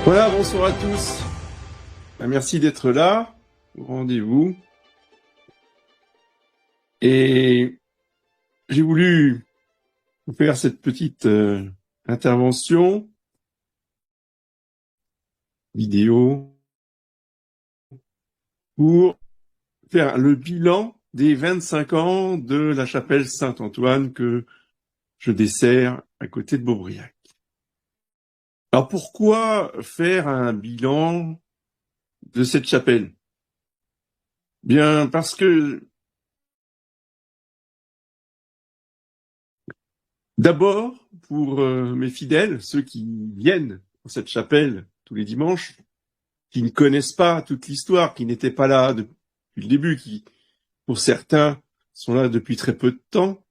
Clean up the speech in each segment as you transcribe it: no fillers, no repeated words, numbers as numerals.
Voilà, bonsoir à tous. Merci d'être là au rendez-vous. Et j'ai voulu vous faire cette petite intervention vidéo pour faire le bilan des 25 ans de la chapelle Saint-Antoine que je dessert à côté de Beaubriac. Alors pourquoi faire un bilan de cette chapelle? Bien parce que d'abord, pour mes fidèles, ceux qui viennent dans cette chapelle tous les dimanches, qui ne connaissent pas toute l'histoire, qui n'étaient pas là depuis le début, qui, pour certains, sont là depuis très peu de temps,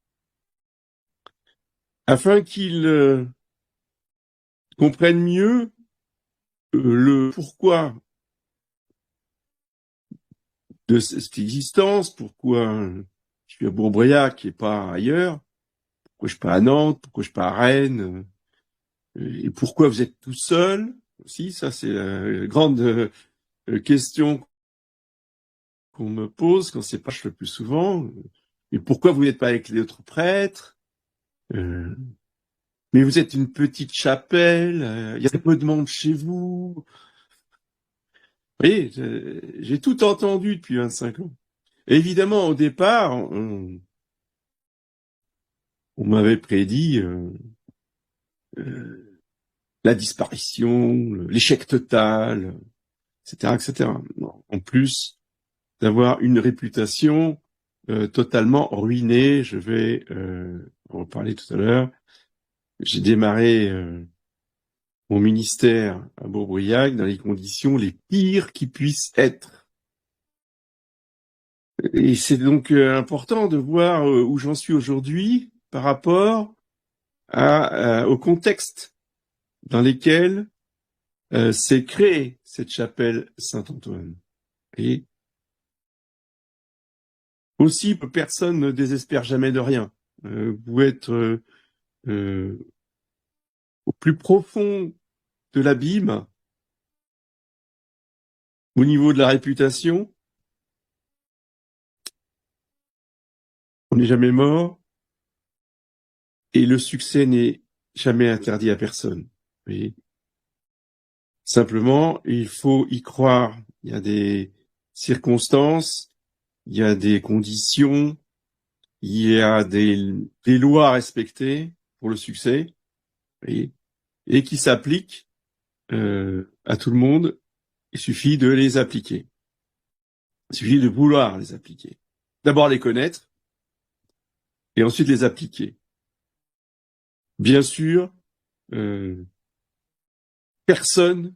afin qu'ils comprennent mieux le pourquoi de cette existence, pourquoi je suis à Bourbriac et pas ailleurs, pourquoi je suis pas à Nantes, pourquoi je suis pas à Rennes, et pourquoi vous êtes tout seul aussi, ça c'est la grande question qu'on me pose quand c'est pas le plus souvent. Et pourquoi vous n'êtes pas avec les autres prêtres? Mais vous êtes une petite chapelle, il y a peu de monde chez vous. Vous voyez, j'ai tout entendu depuis 25 ans. Et évidemment, au départ, on m'avait prédit euh, la disparition, l'échec total, etc., etc. En plus d'avoir une réputation totalement ruinée, je vais en reparler tout à l'heure. J'ai démarré mon ministère à Bourbriac dans les conditions les pires qui puissent être. Et c'est donc important de voir où j'en suis aujourd'hui par rapport au contexte dans lequel s'est créée cette chapelle Saint-Antoine. Et aussi, personne ne désespère jamais de rien. Vous pouvez être au plus profond de l'abîme, au niveau de la réputation, on n'est jamais mort, et le succès n'est jamais interdit à personne. Vous voyez. Simplement, il faut y croire. Il y a des circonstances, il y a des conditions, il y a des lois à respecter pour le succès, vous voyez, et qui s'appliquent à tout le monde. Il suffit de les appliquer. Il suffit de vouloir les appliquer. D'abord les connaître et ensuite les appliquer. Bien sûr, personne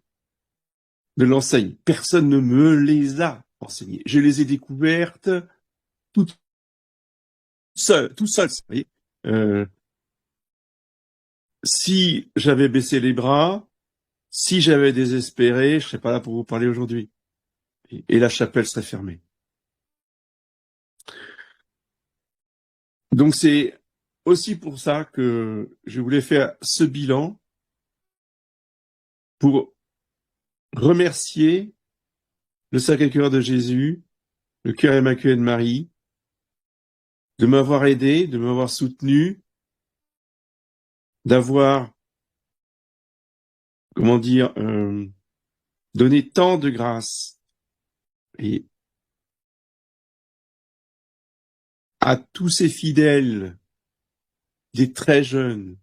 ne l'enseigne. Personne ne me les a enseignées. Je les ai découvertes toutes seules, tout seul. Vous voyez. Si j'avais baissé les bras, si j'avais désespéré, je serais pas là pour vous parler aujourd'hui. Et la chapelle serait fermée. Donc c'est aussi pour ça que je voulais faire ce bilan pour remercier le Sacré-Cœur de Jésus, le Cœur Immaculé de Marie, de m'avoir aidé, de m'avoir soutenu, d'avoir, comment dire, donné tant de grâce et à tous ces fidèles, des très jeunes,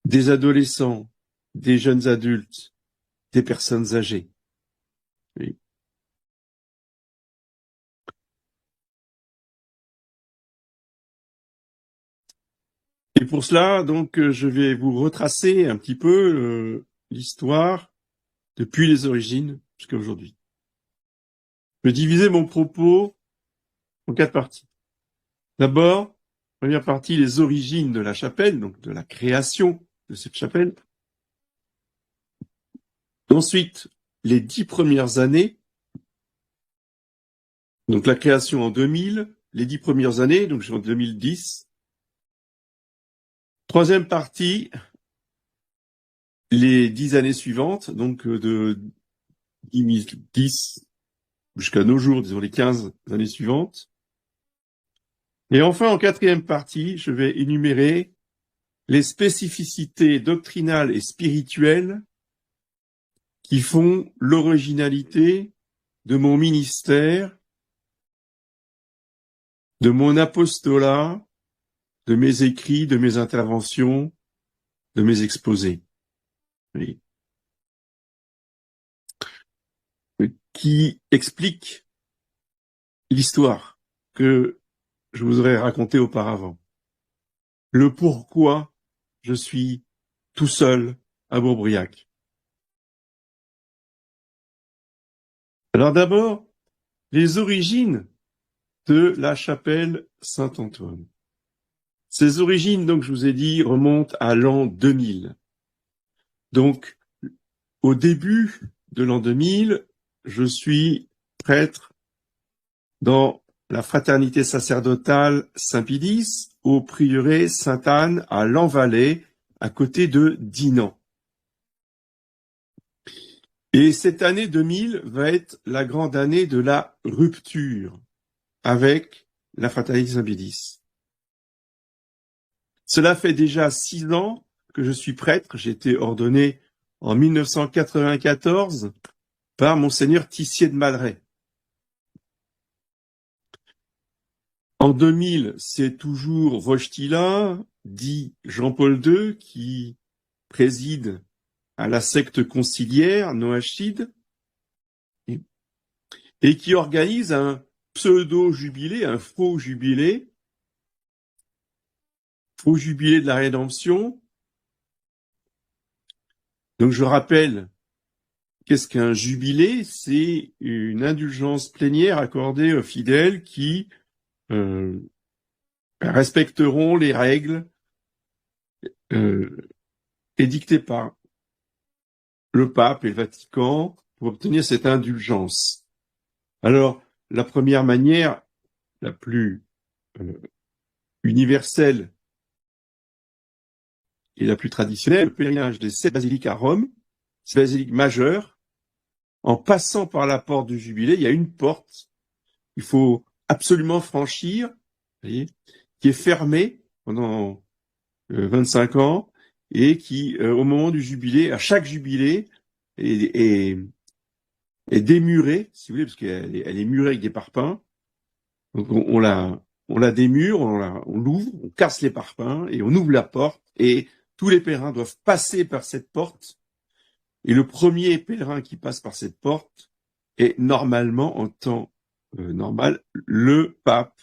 des adolescents, des jeunes adultes, des personnes âgées. Oui. Et pour cela, donc, je vais vous retracer un petit peu l'histoire depuis les origines jusqu'à aujourd'hui. Je vais diviser mon propos en 4 parties. D'abord, première partie, les origines de la chapelle, donc de la création de cette chapelle. Ensuite, les 10 premières années, donc la création en 2000, les 10 premières années, donc en 2010. Troisième partie, les 10 années suivantes, donc de 2010 jusqu'à nos jours, disons les 15 années suivantes. Et enfin, en quatrième partie, je vais énumérer les spécificités doctrinales et spirituelles qui font l'originalité de mon ministère, de mon apostolat, de mes écrits, de mes interventions, de mes exposés. Oui. Qui expliquent l'histoire que je vous aurais racontée auparavant. Le pourquoi je suis tout seul à Bourbriac. Alors d'abord, les origines de la chapelle Saint-Antoine. Ces origines, donc, je vous ai dit, remontent à l'an 2000. Donc, au début de l'an 2000, je suis prêtre dans la fraternité sacerdotale Saint-Pédis au prieuré Sainte-Anne à Lanvalet, à côté de Dinan. Et cette année 2000 va être la grande année de la rupture avec la fraternité Saint-Pédis. Cela fait déjà 6 ans que je suis prêtre. J'ai été ordonné en 1994 par Monseigneur Tissier de Malray. En 2000, c'est toujours Wojtyla, dit Jean-Paul II, qui préside à la secte conciliaire noachide et qui organise un pseudo-jubilé, un faux jubilé de la rédemption. Donc je rappelle, qu'est-ce qu'un jubilé? C'est une indulgence plénière accordée aux fidèles qui respecteront les règles édictées par le pape et le Vatican pour obtenir cette indulgence. Alors, la première manière, la plus universelle et la plus traditionnelle, le pèlerinage des 7 basiliques à Rome, 7 basiliques majeures. En passant par la porte du Jubilé, il y a une porte qu'il faut absolument franchir, vous voyez, qui est fermée pendant 25 ans et qui, au moment du Jubilé, à chaque Jubilé, est démurée, si vous voulez, parce qu'elle est murée avec des parpaings. Donc on la démure, on l'ouvre, on casse les parpaings et on ouvre la porte et tous les pèlerins doivent passer par cette porte. Et le premier pèlerin qui passe par cette porte est normalement, en temps normal, le pape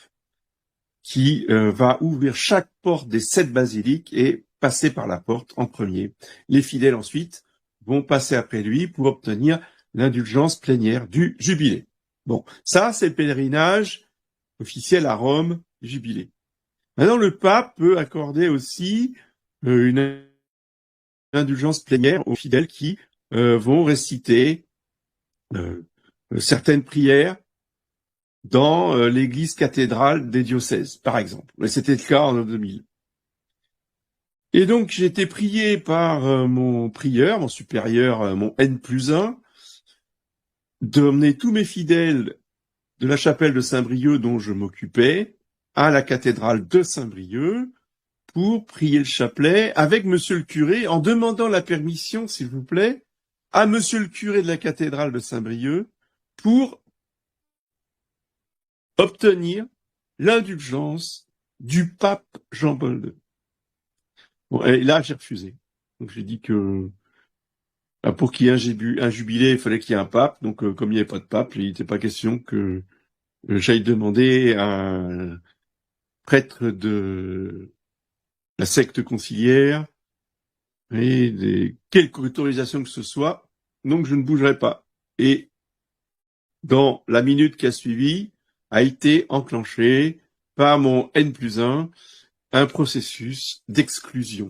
qui va ouvrir chaque porte des 7 basiliques et passer par la porte en premier. Les fidèles ensuite vont passer après lui pour obtenir l'indulgence plénière du jubilé. Bon, ça c'est le pèlerinage officiel à Rome, jubilé. Maintenant, le pape peut accorder aussi une indulgence plénière aux fidèles qui vont réciter certaines prières dans l'église cathédrale des diocèses, par exemple. Mais c'était le cas en 2000. Et donc, j'ai été prié par mon prieur, mon supérieur, mon N+1, d'emmener tous mes fidèles de la chapelle de Saint-Brieuc dont je m'occupais à la cathédrale de Saint-Brieuc pour prier le chapelet avec monsieur le curé en demandant la permission, s'il vous plaît, à monsieur le curé de la cathédrale de Saint-Brieuc pour obtenir l'indulgence du pape Jean-Paul II. Bon, et là, j'ai refusé. Donc, j'ai dit que pour qu'il y ait un jubilé, il fallait qu'il y ait un pape. Donc, comme il n'y avait pas de pape, il n'était pas question que j'aille demander à un prêtre de la secte conciliaire et quelque autorisation que ce soit. Donc, je ne bougerai pas. Et dans la minute qui a suivi, a été enclenché par mon N+1 un processus d'exclusion.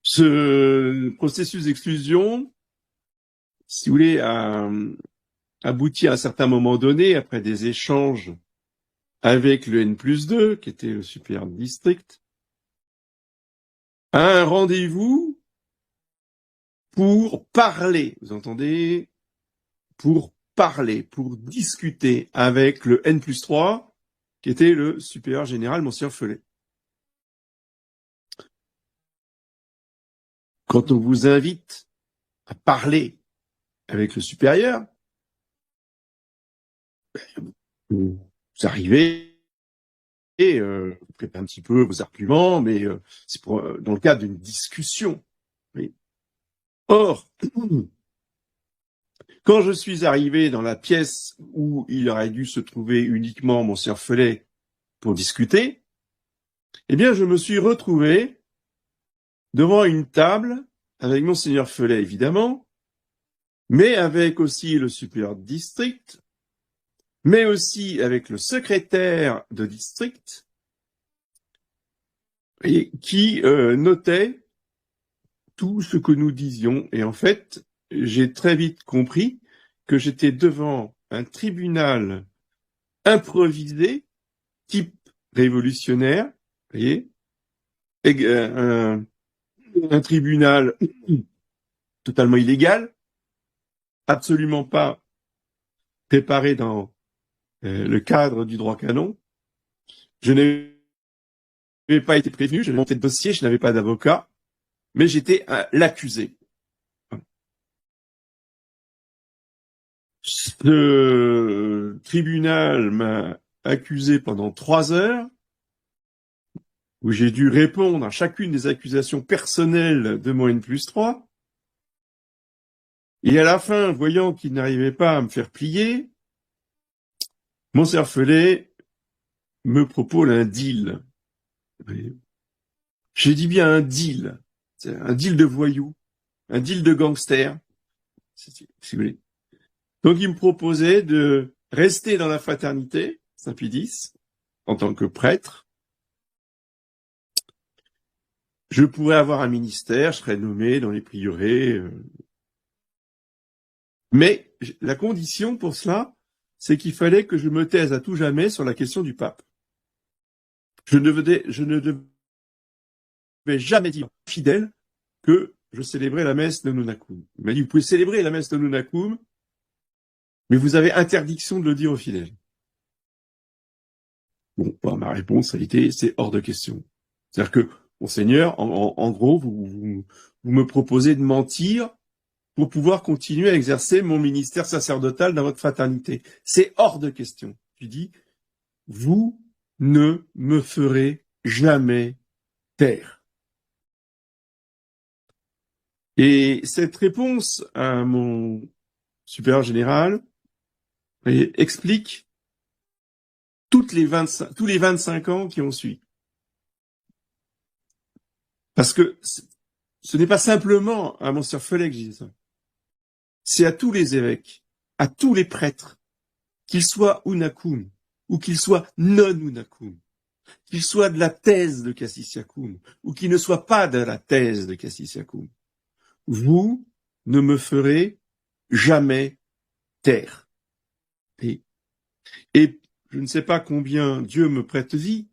Ce processus d'exclusion, si vous voulez, a abouti à un certain moment donné, après des échanges avec le N+2, qui était le supérieur de district, un rendez-vous pour parler, vous entendez? Pour parler, pour discuter avec le N+3, qui était le supérieur général, Monseigneur Felet. Quand on vous invite à parler avec le supérieur, vous arrivez et vous préparez un petit peu vos arguments, mais c'est dans le cadre d'une discussion. Oui. Or, quand je suis arrivé dans la pièce où il aurait dû se trouver uniquement Monseigneur Felet pour discuter, eh bien, je me suis retrouvé devant une table avec Monseigneur Felet, évidemment, mais avec aussi le supérieur de district, mais aussi avec le secrétaire de district, et qui notait tout ce que nous disions. Et en fait, j'ai très vite compris que j'étais devant un tribunal improvisé, type révolutionnaire, vous voyez, un tribunal totalement illégal, absolument pas préparé dans le cadre du droit canon. Je n'avais pas été prévenu, je n'avais monté de dossier, je n'avais pas d'avocat, mais j'étais l'accusé. Ce tribunal m'a accusé pendant 3 heures, où j'ai dû répondre à chacune des accusations personnelles de mon N+3. Et à la fin, voyant qu'il n'arrivait pas à me faire plier, Monseigneur Felet me propose un deal. J'ai dit bien un deal. C'est un deal de voyous, un deal de gangster, si vous voulez. Donc il me proposait de rester dans la fraternité, Saint-Pie-X, en tant que prêtre. Je pourrais avoir un ministère, je serais nommé dans les prieurés. Mais la condition pour cela, c'est qu'il fallait que je me taise à tout jamais sur la question du pape. Je ne devais jamais dire fidèle que je célébrais la messe de Nunnakum. Il m'a dit, vous pouvez célébrer la messe de Nunnakum, mais vous avez interdiction de le dire aux fidèles. Bon, ma réponse a été, c'est hors de question. C'est-à-dire que, Monseigneur, en gros, vous me proposez de mentir pour pouvoir continuer à exercer mon ministère sacerdotal dans votre fraternité. C'est hors de question. Je dis, vous ne me ferez jamais taire. Et cette réponse à mon supérieur général explique tous les 25 ans qui ont suivi. Parce que ce n'est pas simplement à Monseigneur Felet que je dis ça. C'est à tous les évêques, à tous les prêtres, qu'ils soient Unakum ou qu'ils soient non Unakum, qu'ils soient de la thèse de Cassisiacum ou qu'ils ne soient pas de la thèse de Cassisiacum. Vous ne me ferez jamais taire. Et je ne sais pas combien Dieu me prête vie,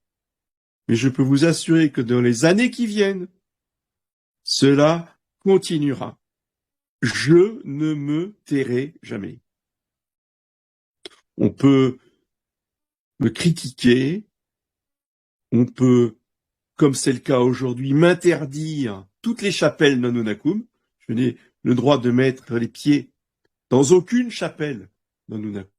mais je peux vous assurer que dans les années qui viennent, cela continuera. Je ne me tairai jamais. On peut me critiquer, on peut, comme c'est le cas aujourd'hui, m'interdire toutes les chapelles non Nunnakum. Je n'ai le droit de mettre les pieds dans aucune chapelle non Nunnakum.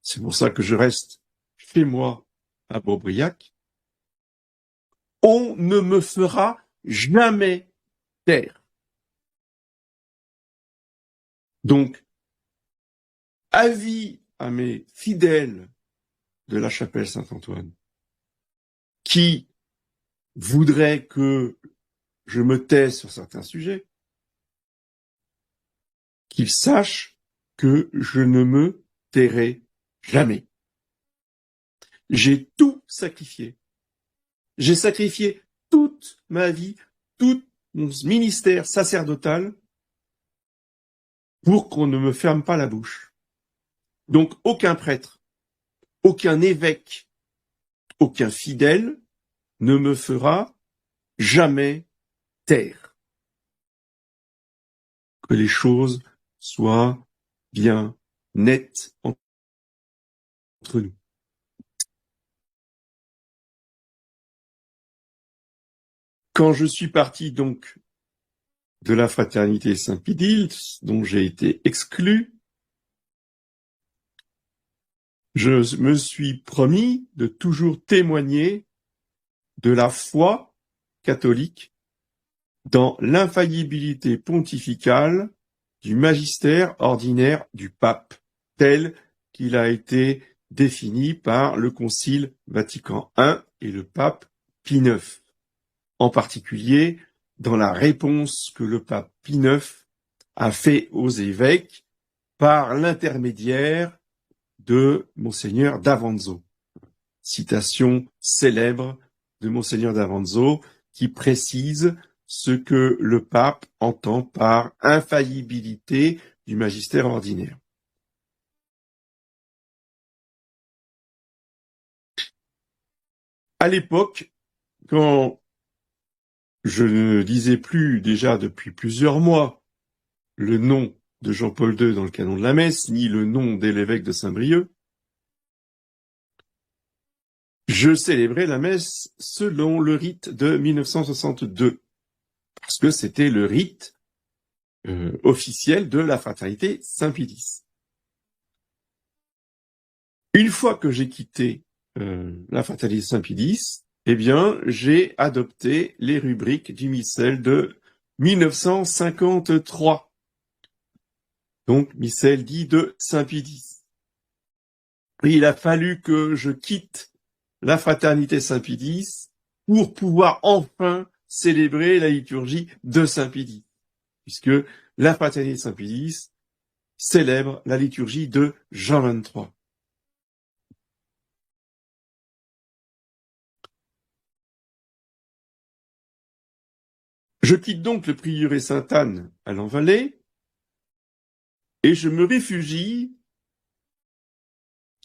C'est pour ça que je reste chez moi à Beaubriac. On ne me fera jamais taire. Donc, avis à mes fidèles de la chapelle Saint-Antoine qui voudraient que je me taise sur certains sujets, qu'ils sachent que je ne me tairai jamais. J'ai tout sacrifié. J'ai sacrifié toute ma vie, tout mon ministère sacerdotal pour qu'on ne me ferme pas la bouche. Donc aucun prêtre, aucun évêque, aucun fidèle ne me fera jamais taire. Que les choses soient bien nettes entre nous. Quand je suis parti donc de la fraternité Saint-Pidile, dont j'ai été exclu, je me suis promis de toujours témoigner de la foi catholique dans l'infaillibilité pontificale du magistère ordinaire du pape, tel qu'il a été défini par le Concile Vatican I et le pape Pie IX, en particulier dans la réponse que le pape Pie IX a fait aux évêques par l'intermédiaire de Monseigneur d'Avanzo. Citation célèbre de Monseigneur d'Avanzo qui précise ce que le pape entend par infaillibilité du magistère ordinaire. À l'époque, quand je ne lisais plus déjà depuis plusieurs mois le nom de Jean-Paul II dans le canon de la messe, ni le nom de l'évêque de Saint-Brieuc, je célébrais la messe selon le rite de 1962, parce que c'était le rite officiel de la fraternité Saint-Pidis. Une fois que j'ai quitté la fraternité Saint-Pidis, eh bien, j'ai adopté les rubriques du missel de 1953. Donc, missel dit de Saint-Pidis. Il a fallu que je quitte la fraternité Saint-Pidis pour pouvoir enfin célébrer la liturgie de Saint-Pidis, puisque la fraternité Saint-Pidis célèbre la liturgie de Jean 23. Je quitte donc le prieuré Sainte-Anne à l'Envalais et je me réfugie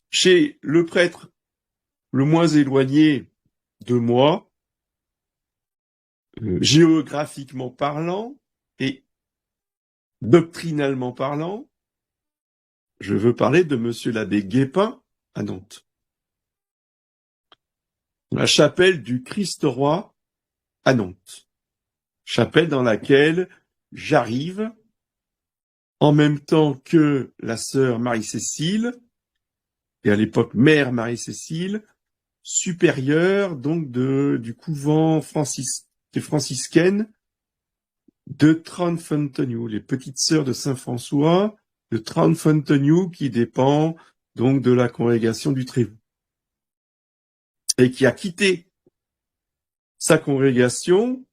chez le prêtre le moins éloigné de moi, géographiquement parlant et doctrinalement parlant. Je veux parler de monsieur l'abbé Guépin à Nantes. La chapelle du Christ-Roi à Nantes. Chapelle dans laquelle j'arrive en même temps que la sœur Marie-Cécile, et à l'époque mère Marie-Cécile, supérieure donc du couvent des franciscaines de Trondheim, les petites sœurs de Saint-François de Trondheim qui dépend donc de la congrégation du Trévoux et qui a quitté sa congrégation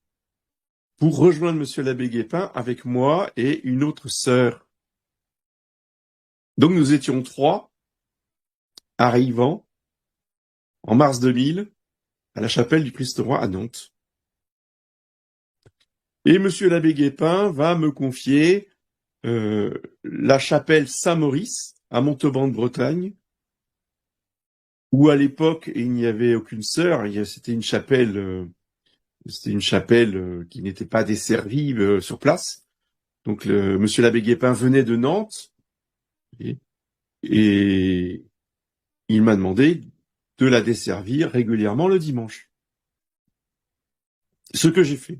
pour rejoindre monsieur l'abbé Guépin avec moi et une autre sœur. Donc nous étions 3 arrivant en mars 2000 à la chapelle du Christ-Roi à Nantes. Et monsieur l'abbé Guépin va me confier la chapelle Saint-Maurice à Montauban de Bretagne, où à l'époque il n'y avait aucune sœur, c'était une chapelle qui n'était pas desservie sur place. Donc monsieur l'abbé Guépin venait de Nantes et il m'a demandé de la desservir régulièrement le dimanche. Ce que j'ai fait.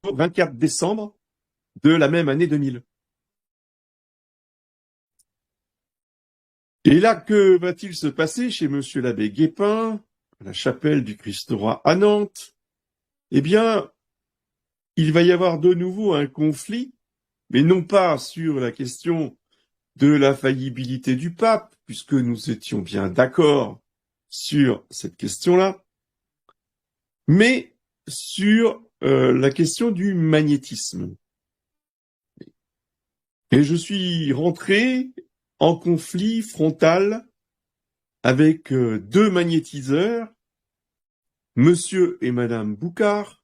Au 24 décembre de la même année 2000. Et là, que va-t-il se passer chez monsieur l'abbé Guépin, à la chapelle du Christ-Roi à Nantes? Eh bien, il va y avoir de nouveau un conflit, mais non pas sur la question de la faillibilité du pape, puisque nous étions bien d'accord sur cette question-là, mais sur la question du magnétisme. Et je suis rentré en conflit frontal avec 2 magnétiseurs, monsieur et madame Boucard,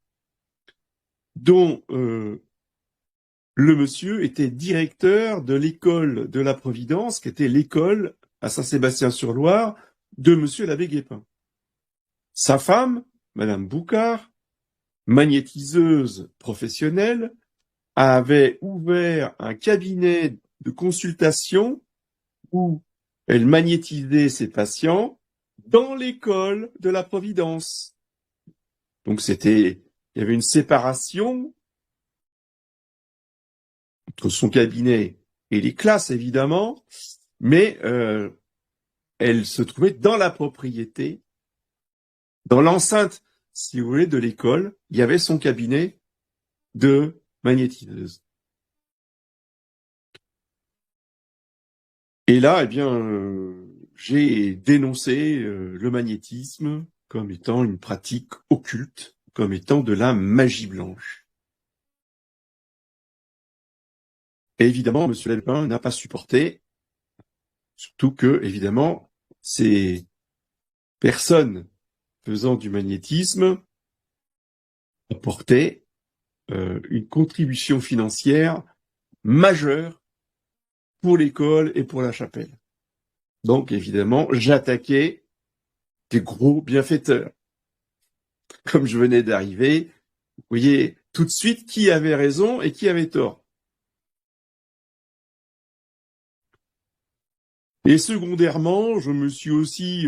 dont le monsieur était directeur de l'école de la Providence, qui était l'école à Saint-Sébastien-sur-Loire de monsieur l'abbé Guépin. Sa femme, Madame Boucard, magnétiseuse professionnelle, avait ouvert un cabinet de consultation où elle magnétisait ses patients dans l'école de la Providence. Donc il y avait une séparation entre son cabinet et les classes, évidemment, mais elle se trouvait dans la propriété, dans l'enceinte, si vous voulez, de l'école. Il y avait son cabinet de magnétiseuse. Et là, eh bien, j'ai dénoncé le magnétisme comme étant une pratique occulte, comme étant de la magie blanche. Et évidemment, M. Lépin n'a pas supporté, surtout que, évidemment, ces personnes faisant du magnétisme apportaient une contribution financière majeure pour l'école et pour la chapelle. Donc, évidemment, j'attaquais des gros bienfaiteurs. Comme je venais d'arriver, vous voyez tout de suite qui avait raison et qui avait tort. Et secondairement, je me suis aussi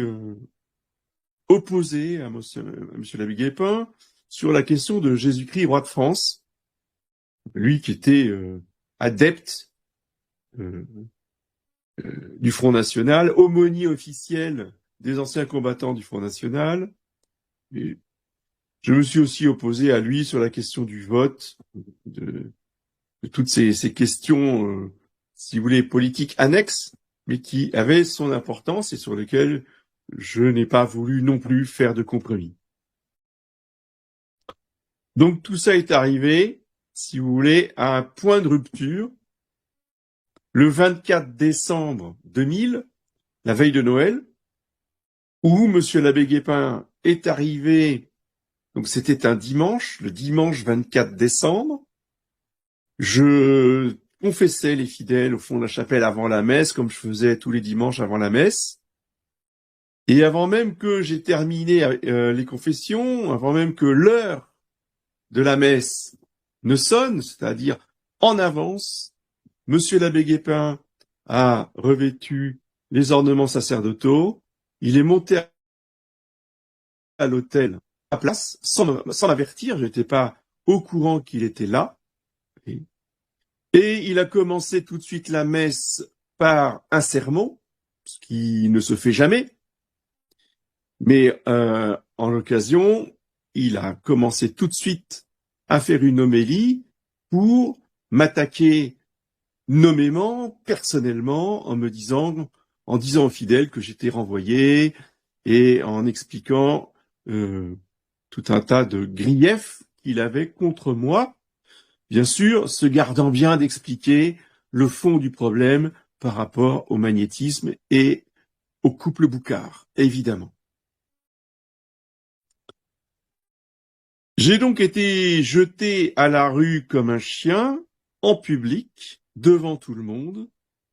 opposé à monsieur l'abbé Guépin sur la question de Jésus-Christ, roi de France. Lui qui était adepte du Front National, aumônier officiel des anciens combattants du Front National. Et je me suis aussi opposé à lui sur la question du vote, de toutes ces questions, si vous voulez, politiques annexes, mais qui avaient son importance et sur lesquelles je n'ai pas voulu non plus faire de compromis. Donc tout ça est arrivé, si vous voulez, à un point de rupture. Le 24 décembre 2000, la veille de Noël, où Monsieur l'abbé Guépin est arrivé, donc c'était un dimanche, le dimanche 24 décembre, je confessais les fidèles au fond de la chapelle avant la messe, comme je faisais tous les dimanches avant la messe. Et avant même que j'ai terminé les confessions, avant même que l'heure de la messe ne sonne, c'est-à-dire en avance, Monsieur l'abbé Guépin a revêtu les ornements sacerdotaux, il est monté à l'autel à place, sans l'avertir, je n'étais pas au courant qu'il était là. Et il a commencé tout de suite la messe par un sermon, ce qui ne se fait jamais. Mais en l'occasion, il a commencé tout de suite à faire une homélie pour m'attaquer nommément, personnellement, en disant aux fidèles que j'étais renvoyé et en expliquant tout un tas de griefs qu'il avait contre moi, bien sûr, se gardant bien d'expliquer le fond du problème par rapport au magnétisme et au couple Boucard, évidemment. J'ai donc été jeté à la rue comme un chien, en public, devant tout le monde,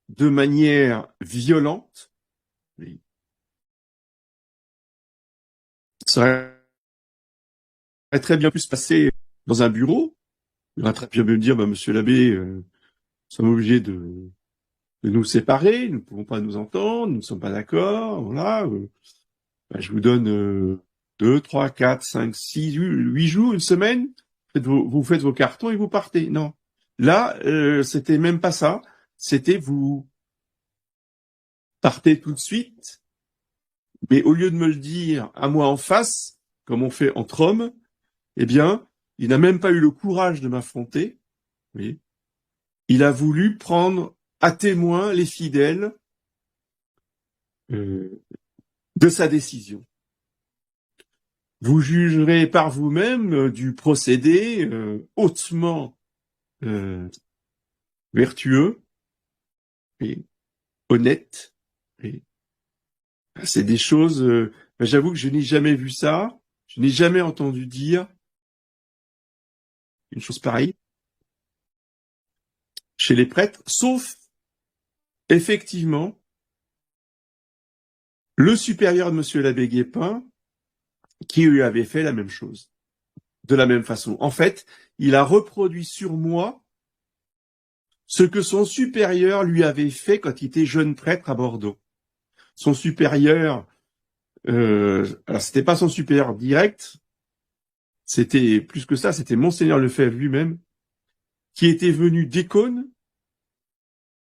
de manière violente. Ça aurait très bien pu se passer dans un bureau. Il aurait très bien pu me dire, monsieur l'abbé, nous sommes obligés de nous séparer, nous ne pouvons pas nous entendre, nous ne sommes pas d'accord, voilà. Je vous donne 2, 3, 4, 5, 6, 8 jours, une semaine, vous faites vos cartons et vous partez. Non. Là, c'était même pas ça. C'était vous partez tout de suite, mais au lieu de me le dire à moi en face, comme on fait entre hommes, eh bien, il n'a même pas eu le courage de m'affronter. Oui. Il a voulu prendre à témoin les fidèles de sa décision. Vous jugerez par vous-même du procédé hautement vertueux et honnête. Et c'est des choses, j'avoue que je n'ai jamais vu ça, je n'ai jamais entendu dire une chose pareille chez les prêtres, sauf effectivement le supérieur de Monsieur l'abbé Guépin, qui lui avait fait la même chose, de la même façon. En fait, il a reproduit sur moi ce que son supérieur lui avait fait quand il était jeune prêtre à Bordeaux. Son supérieur, alors c'était pas son supérieur direct, c'était plus que ça, c'était Monseigneur Lefebvre lui-même, qui était venu d'Écône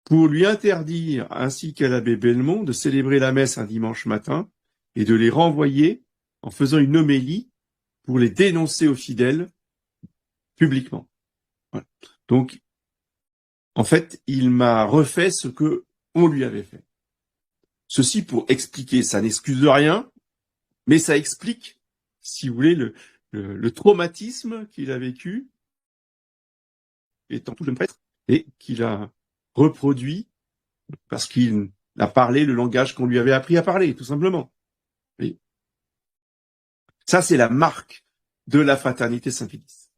pour lui interdire, ainsi qu'à l'abbé Belmont, de célébrer la messe un dimanche matin et de les renvoyer en faisant une homélie pour les dénoncer aux fidèles publiquement. Voilà. Donc, en fait, il m'a refait ce que on lui avait fait. Ceci pour expliquer, ça n'excuse rien, mais ça explique, si vous voulez, le traumatisme qu'il a vécu étant tout jeune prêtre et qu'il a reproduit parce qu'il a parlé le langage qu'on lui avait appris à parler, tout simplement. Et ça, c'est la marque de la fraternité Saint-Pédis.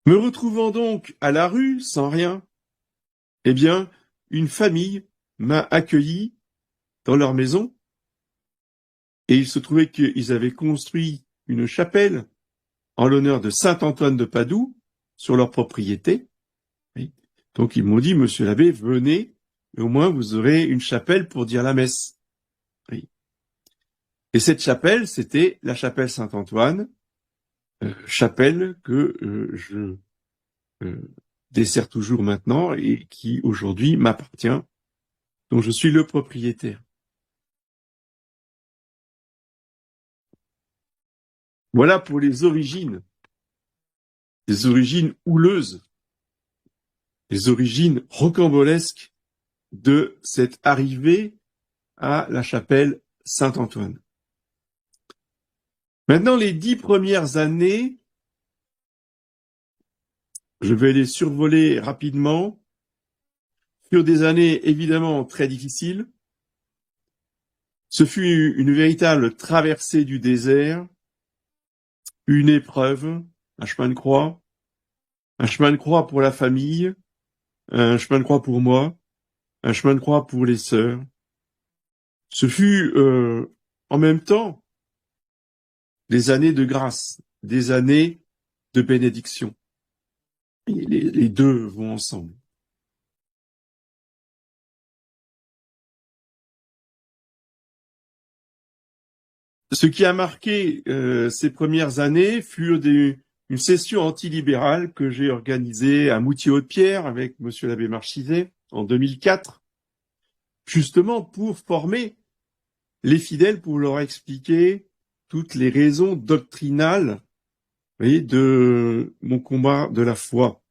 Me retrouvant donc à la rue, sans rien, eh bien, une famille m'a accueilli dans leur maison et il se trouvait qu'ils avaient construit une chapelle en l'honneur de saint Antoine de Padoue sur leur propriété. Donc ils m'ont dit, monsieur l'abbé, venez, au moins vous aurez une chapelle pour dire la messe. Et cette chapelle, c'était la chapelle Saint-Antoine, chapelle que je dessert toujours maintenant et qui aujourd'hui m'appartient, dont je suis le propriétaire. Voilà pour les origines houleuses, les origines rocambolesques de cette arrivée à la chapelle Saint-Antoine. Maintenant, les 10 premières années, je vais les survoler rapidement, furent des années évidemment très difficiles. Ce fut une véritable traversée du désert, une épreuve, un chemin de croix pour la famille, un chemin de croix pour moi, un chemin de croix pour les sœurs. Ce fut en même temps des années de grâce, des années de bénédiction. Et les deux vont ensemble. Ce qui a marqué ces premières années furent une session antilibérale que j'ai organisée à Moutier-Haute-Pierre avec monsieur l'abbé Marchizet en 2004, justement pour former les fidèles, pour leur expliquer toutes les raisons doctrinales, vous voyez, de mon combat de la foi.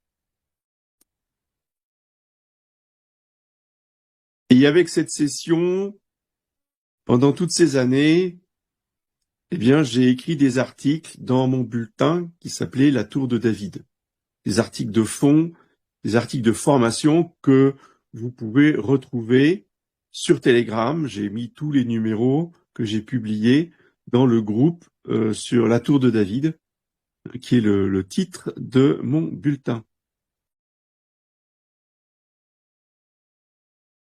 Et avec cette session, pendant toutes ces années, eh bien, j'ai écrit des articles dans mon bulletin qui s'appelait La Tour de David. Des articles de fond, des articles de formation que vous pouvez retrouver sur Telegram. J'ai mis tous les numéros que j'ai publiés dans le groupe sur La Tour de David, qui est le titre de mon bulletin.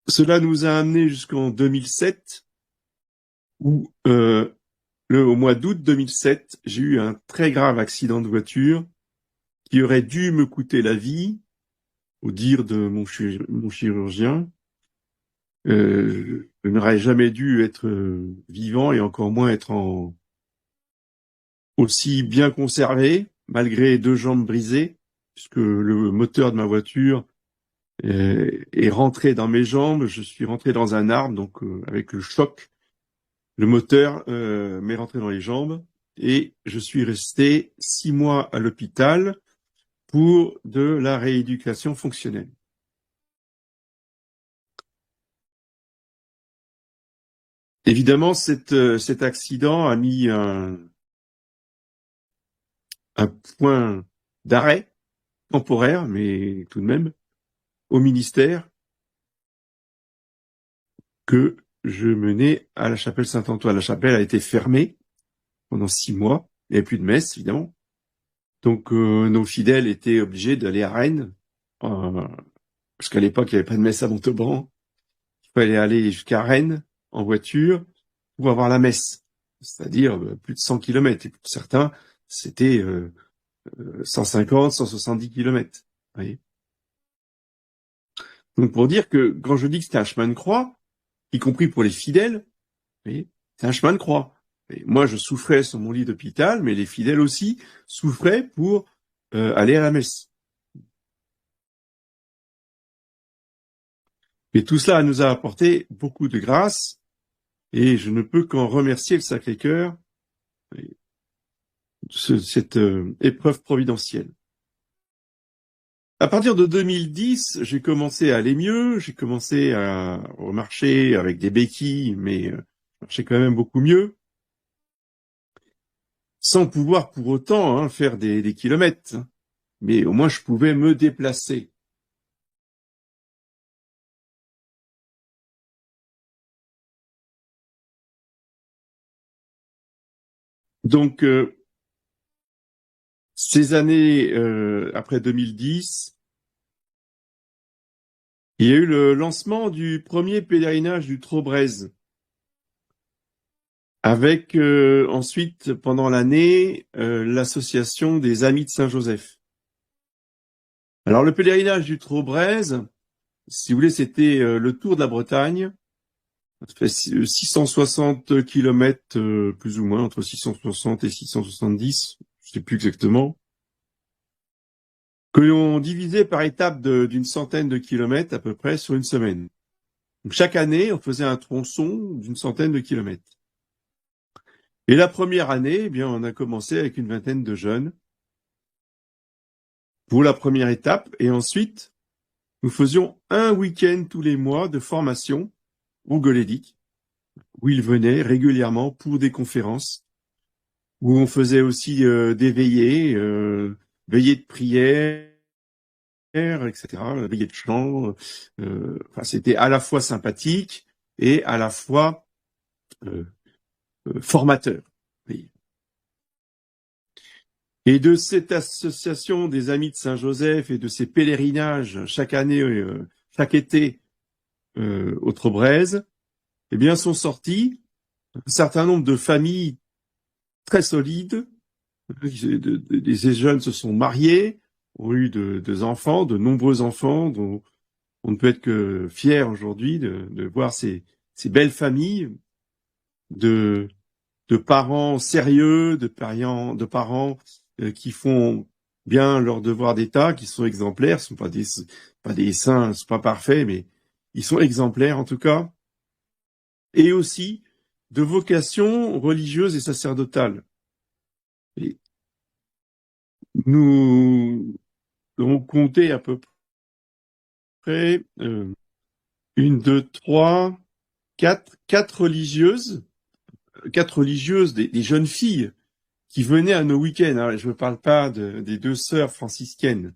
Cela nous a amené jusqu'en 2007, où au mois d'août 2007, j'ai eu un très grave accident de voiture qui aurait dû me coûter la vie, au dire de mon chirurgien. Je n'aurais jamais dû être vivant et encore moins être aussi bien conservé, malgré 2 jambes brisées, puisque le moteur de ma voiture est rentré dans mes jambes. Je suis rentré dans un arbre, donc avec le choc, le moteur m'est rentré dans les jambes et je suis resté 6 mois à l'hôpital pour de la rééducation fonctionnelle. Évidemment, cet accident a mis un point d'arrêt temporaire, mais tout de même, au ministère que je menais à la chapelle Saint-Antoine. La chapelle a été fermée pendant 6 mois. Il n'y avait plus de messe, évidemment. Donc, nos fidèles étaient obligés d'aller à Rennes parce qu'à l'époque, il n'y avait pas de messe à Montauban. Il fallait aller jusqu'à Rennes en voiture pour avoir la messe, c'est-à-dire plus de 100 kilomètres. Et pour certains, c'était 150, 170 kilomètres. Vous voyez. Donc pour dire que quand je dis que c'était un chemin de croix, y compris pour les fidèles, vous voyez, c'est un chemin de croix. Et moi, je souffrais sur mon lit d'hôpital, mais les fidèles aussi souffraient pour aller à la messe. Et tout cela nous a apporté beaucoup de grâce, et je ne peux qu'en remercier le Sacré-Cœur de cette épreuve providentielle. À partir de 2010, j'ai commencé à aller mieux, j'ai commencé à remarcher avec des béquilles, mais je marchais quand même beaucoup mieux, sans pouvoir pour autant faire des kilomètres, mais au moins je pouvais me déplacer. Donc, ces années après 2010, il y a eu le lancement du premier pèlerinage du Trobrez, avec ensuite, pendant l'année, l'association des Amis de Saint-Joseph. Alors, le pèlerinage du Trobrez, si vous voulez, c'était le tour de la Bretagne. Ça fait 660 kilomètres, plus ou moins, entre 660 et 670, je sais plus exactement, que l'on divisait par étapes d'une centaine de kilomètres à peu près sur une semaine. Donc, chaque année, on faisait un tronçon d'une centaine de kilomètres. Et la première année, eh bien, on a commencé avec une vingtaine de jeunes pour la première étape. Et ensuite, nous faisions un week-end tous les mois de formation au Golédic, où ils venaient régulièrement pour des conférences, où on faisait aussi des veillées, veillées de prière, etc., veillées de chant. Enfin, c'était à la fois sympathique et à la fois euh, formateur. Oui. Et de cette association des Amis de Saint-Joseph et de ces pèlerinages chaque année, chaque été au Trobrez, eh bien, sont sortis un certain nombre de familles très solides. Ces jeunes se sont mariés, ont eu de enfants, de nombreux enfants, dont on ne peut être que fier aujourd'hui de voir ces belles familles de, de parents sérieux, de parents qui font bien leur devoir d'État, qui sont exemplaires, ce sont pas des saints, c'est pas parfait, mais ils sont exemplaires en tout cas, et aussi de vocation religieuse et sacerdotale. Et nous avons compté à peu près une, deux, trois, quatre religieuses, des jeunes filles qui venaient à nos week-ends. Alors, je ne parle pas des deux sœurs franciscaines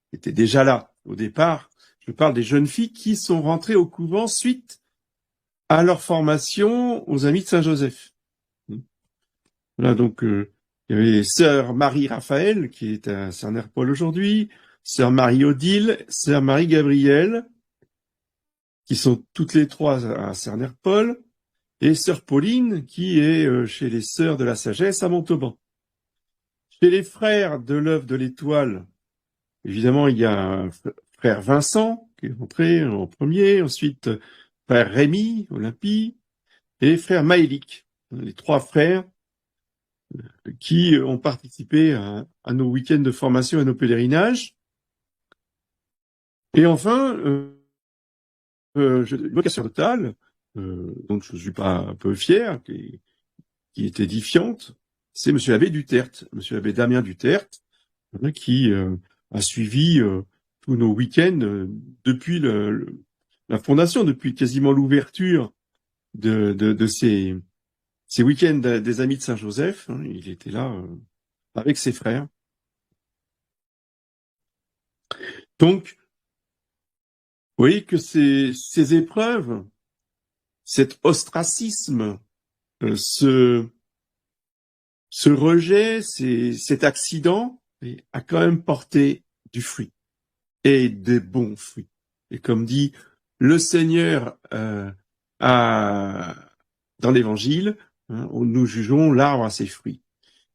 qui étaient déjà là au départ. Je parle des jeunes filles qui sont rentrées au couvent suite à leur formation aux Amis de Saint-Joseph. Voilà, donc il y avait sœur Marie-Raphaël, qui est à Cerner-Paul aujourd'hui, sœur Marie-Odile, sœur Marie-Gabrielle, qui sont toutes les trois à Cerner-Paul, et sœur Pauline, qui est chez les sœurs de la sagesse à Montauban. Chez les frères de l'œuvre de l'Étoile, évidemment, il y a un frère Vincent, qui est entré en premier, ensuite frère Rémy, Olympie, et frère Maëlic, les trois frères qui ont participé à nos week-ends de formation, à nos pèlerinages. Et enfin, une vocation totale, dont je ne suis pas un peu fier, qui est édifiante, c'est Monsieur l'abbé Duterte, Monsieur l'abbé Damien Duterte, qui a suivi tous nos week-ends depuis la fondation, depuis quasiment l'ouverture de ces week-ends des Amis de Saint-Joseph. Il était là avec ses frères. Donc, vous voyez que ces épreuves, cet ostracisme, ce rejet, cet accident a quand même porté du fruit et des bons fruits. Et comme dit le Seigneur dans l'Évangile, hein, nous jugeons l'arbre à ses fruits.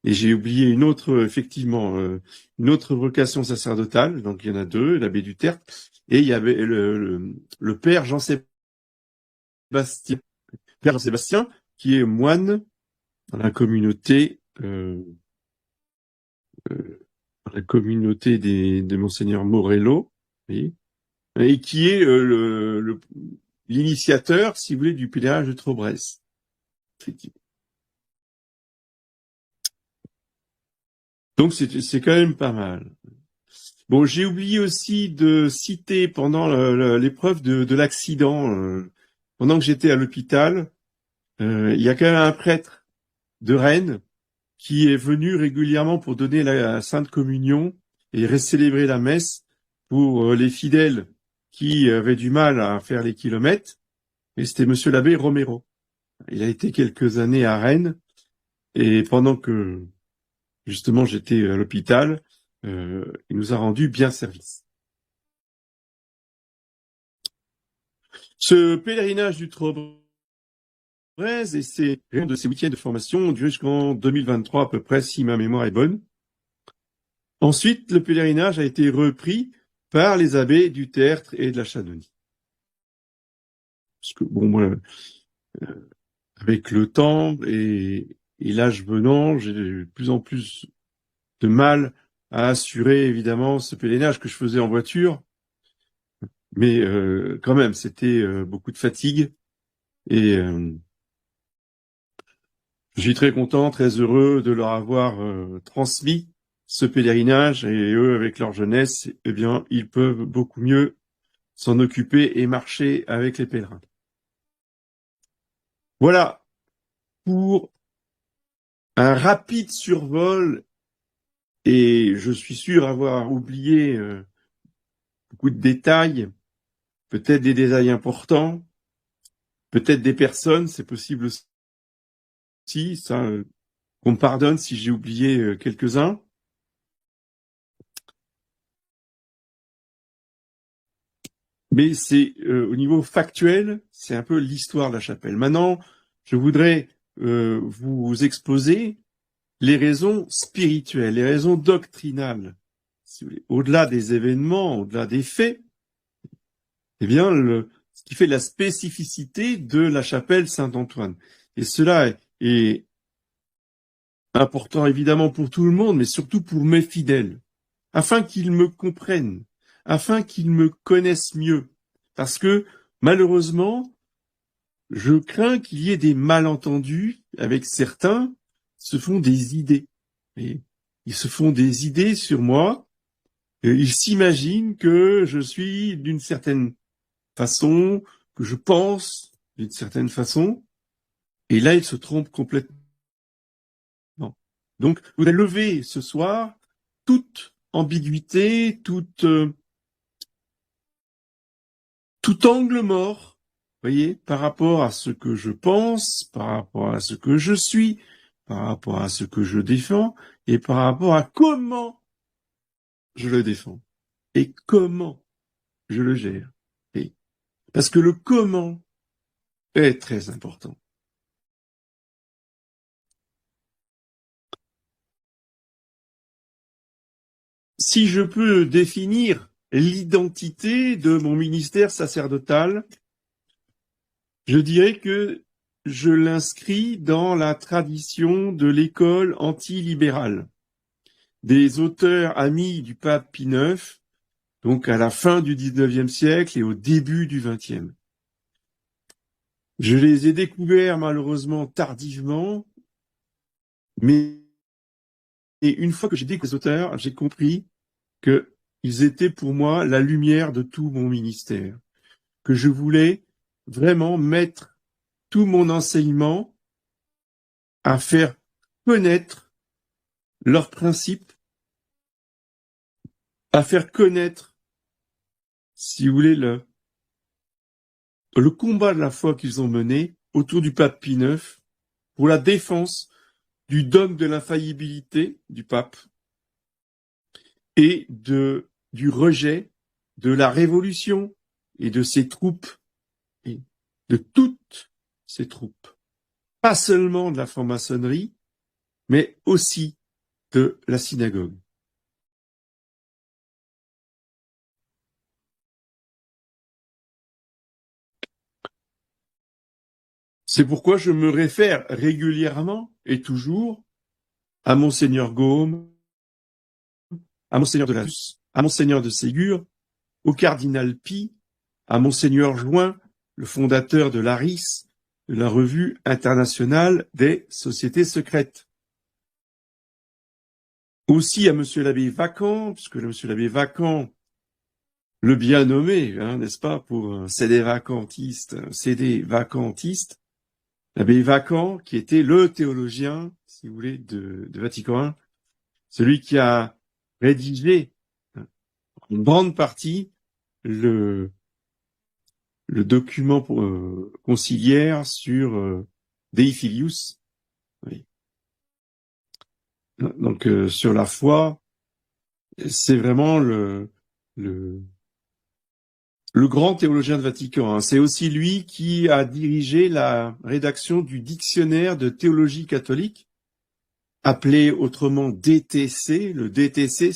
Et j'ai oublié une autre, effectivement, une autre vocation sacerdotale. Donc il y en a deux, l'abbé du Tertre, et il y avait le père Jean-Sébastien, qui est moine dans la communauté, dans la communauté de Monseigneur Morello, oui, et qui est l'initiateur, si vous voulez, du pèlerinage de Trobrez. Donc c'est quand même pas mal. Bon, j'ai oublié aussi de citer pendant l'épreuve de l'accident, pendant que j'étais à l'hôpital, il y a quand même un prêtre de Rennes qui est venu régulièrement pour donner la Sainte Communion et célébrer la messe pour les fidèles qui avaient du mal à faire les kilomètres. Et c'était Monsieur l'abbé Romero. Il a été quelques années à Rennes et pendant que justement j'étais à l'hôpital, il nous a rendu bien service. Ce pèlerinage du Trobrez et ces de ces week-ends de formation ont duré jusqu'en 2023 à peu près, si ma mémoire est bonne. Ensuite, le pèlerinage a été repris par les abbés du Tertre et de la Chanonie. Parce que, bon, moi, avec le temps et l'âge venant, j'ai de plus en plus de mal à assurer, évidemment, ce pèlerinage que je faisais en voiture. Mais quand même, c'était beaucoup de fatigue. Et je suis très content, très heureux de leur avoir transmis ce pèlerinage. Et eux, avec leur jeunesse, eh bien, ils peuvent beaucoup mieux s'en occuper et marcher avec les pèlerins. Voilà pour un rapide survol, et je suis sûr avoir oublié beaucoup de détails, peut-être des détails importants, peut-être des personnes, c'est possible aussi, ça, qu'on me pardonne si j'ai oublié quelques-uns. Mais c'est au niveau factuel, c'est un peu l'histoire de la chapelle. Maintenant, je voudrais vous exposer les raisons spirituelles, les raisons doctrinales, si vous voulez. Au-delà des événements, au-delà des faits, eh bien, ce qui fait la spécificité de la chapelle Saint-Antoine. Et cela est important évidemment pour tout le monde, mais surtout pour mes fidèles, afin qu'ils me comprennent, afin qu'ils me connaissent mieux. Parce que, malheureusement, je crains qu'il y ait des malentendus avec certains qui se font des idées. Et ils se font des idées sur moi. Et ils s'imaginent que je suis d'une certaine façon, que je pense d'une certaine façon. Et là, ils se trompent complètement. Donc, vous allez lever ce soir toute ambiguïté, tout angle mort, voyez, par rapport à ce que je pense, par rapport à ce que je suis, par rapport à ce que je défends, et par rapport à comment je le défends, et comment je le gère. Et parce que le comment est très important. Si je peux définir l'identité de mon ministère sacerdotal, je dirais que je l'inscris dans la tradition de l'école antilibérale, des auteurs amis du pape Pie IX, donc à la fin du XIXe siècle et au début du XXe. Je les ai découverts malheureusement tardivement, mais une fois que j'ai découvert les auteurs, j'ai compris qu'ils étaient pour moi la lumière de tout mon ministère, que je voulais vraiment mettre tout mon enseignement à faire connaître leurs principes, à faire connaître, si vous voulez, le combat de la foi qu'ils ont mené autour du pape Pie IX pour la défense du dogme de l'infaillibilité du pape et du rejet de la révolution et de ses troupes, et de toutes ses troupes. Pas seulement de la franc-maçonnerie, mais aussi de la synagogue. C'est pourquoi je me réfère régulièrement et toujours à Monseigneur Gaume, à Monseigneur de la Russe, à Monseigneur de Ségur, au cardinal Pie, à Monseigneur Join, le fondateur de l'ARIS, de la Revue internationale des sociétés secrètes. Aussi à Monsieur l'abbé Vacant, puisque Monsieur l'abbé Vacant, le bien nommé, n'est-ce pas, pour un CD vacantiste, l'abbé Vacant, qui était le théologien, si vous voulez, de Vatican I, celui qui a rédigé une grande partie le document conciliaire sur Dei Filius, oui. Donc sur la foi, c'est vraiment le grand théologien de Vatican. C'est aussi lui qui a dirigé la rédaction du dictionnaire de théologie catholique, appelé autrement DTC. Le DTC,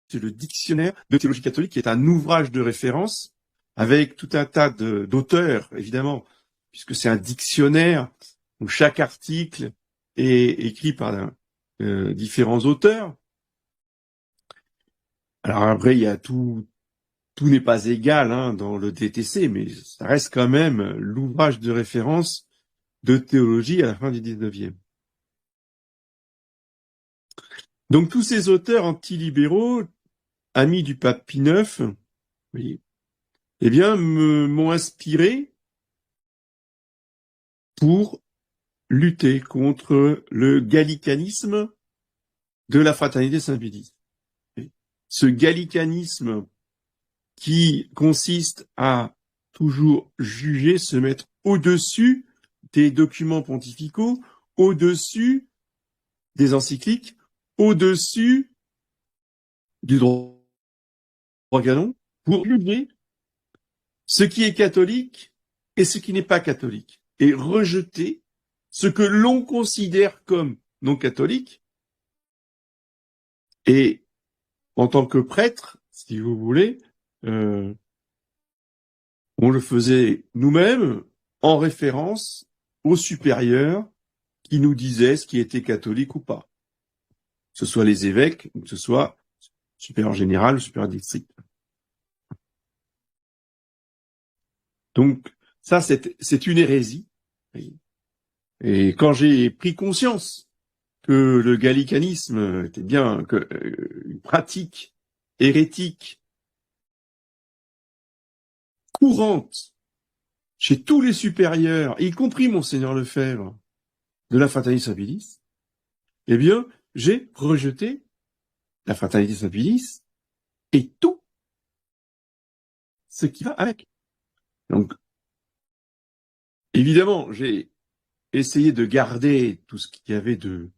c'est le dictionnaire de théologie catholique, qui est un ouvrage de référence avec tout un tas d'auteurs, évidemment, puisque c'est un dictionnaire où chaque article est écrit par différents auteurs. Alors après, il y a tout n'est pas égal dans le DTC, mais ça reste quand même l'ouvrage de référence de théologie à la fin du 19e. Donc tous ces auteurs antilibéraux, amis du pape Pie IX, oui, eh bien, m'ont inspiré pour lutter contre le gallicanisme de la fraternité Saint-Pédis. Ce gallicanisme qui consiste à toujours juger, se mettre au-dessus des documents pontificaux, au-dessus des encycliques, au-dessus du droit canon, pour juger ce qui est catholique et ce qui n'est pas catholique, et rejeter ce que l'on considère comme non catholique. Et en tant que prêtre, si vous voulez, on le faisait nous-mêmes en référence aux supérieurs qui nous disaient ce qui était catholique ou pas. Que ce soit les évêques, ou que ce soit le supérieur général ou le supérieur district. Donc, ça, c'est une hérésie. Et quand j'ai pris conscience que le gallicanisme était bien une pratique hérétique courante chez tous les supérieurs, y compris Monseigneur Lefebvre, de la Fraternité Saint-Pédis, eh bien, j'ai rejeté la Fraternité Saint-Pédis et tout ce qui va avec. Donc, évidemment, j'ai essayé de garder tout ce qu'il y avait de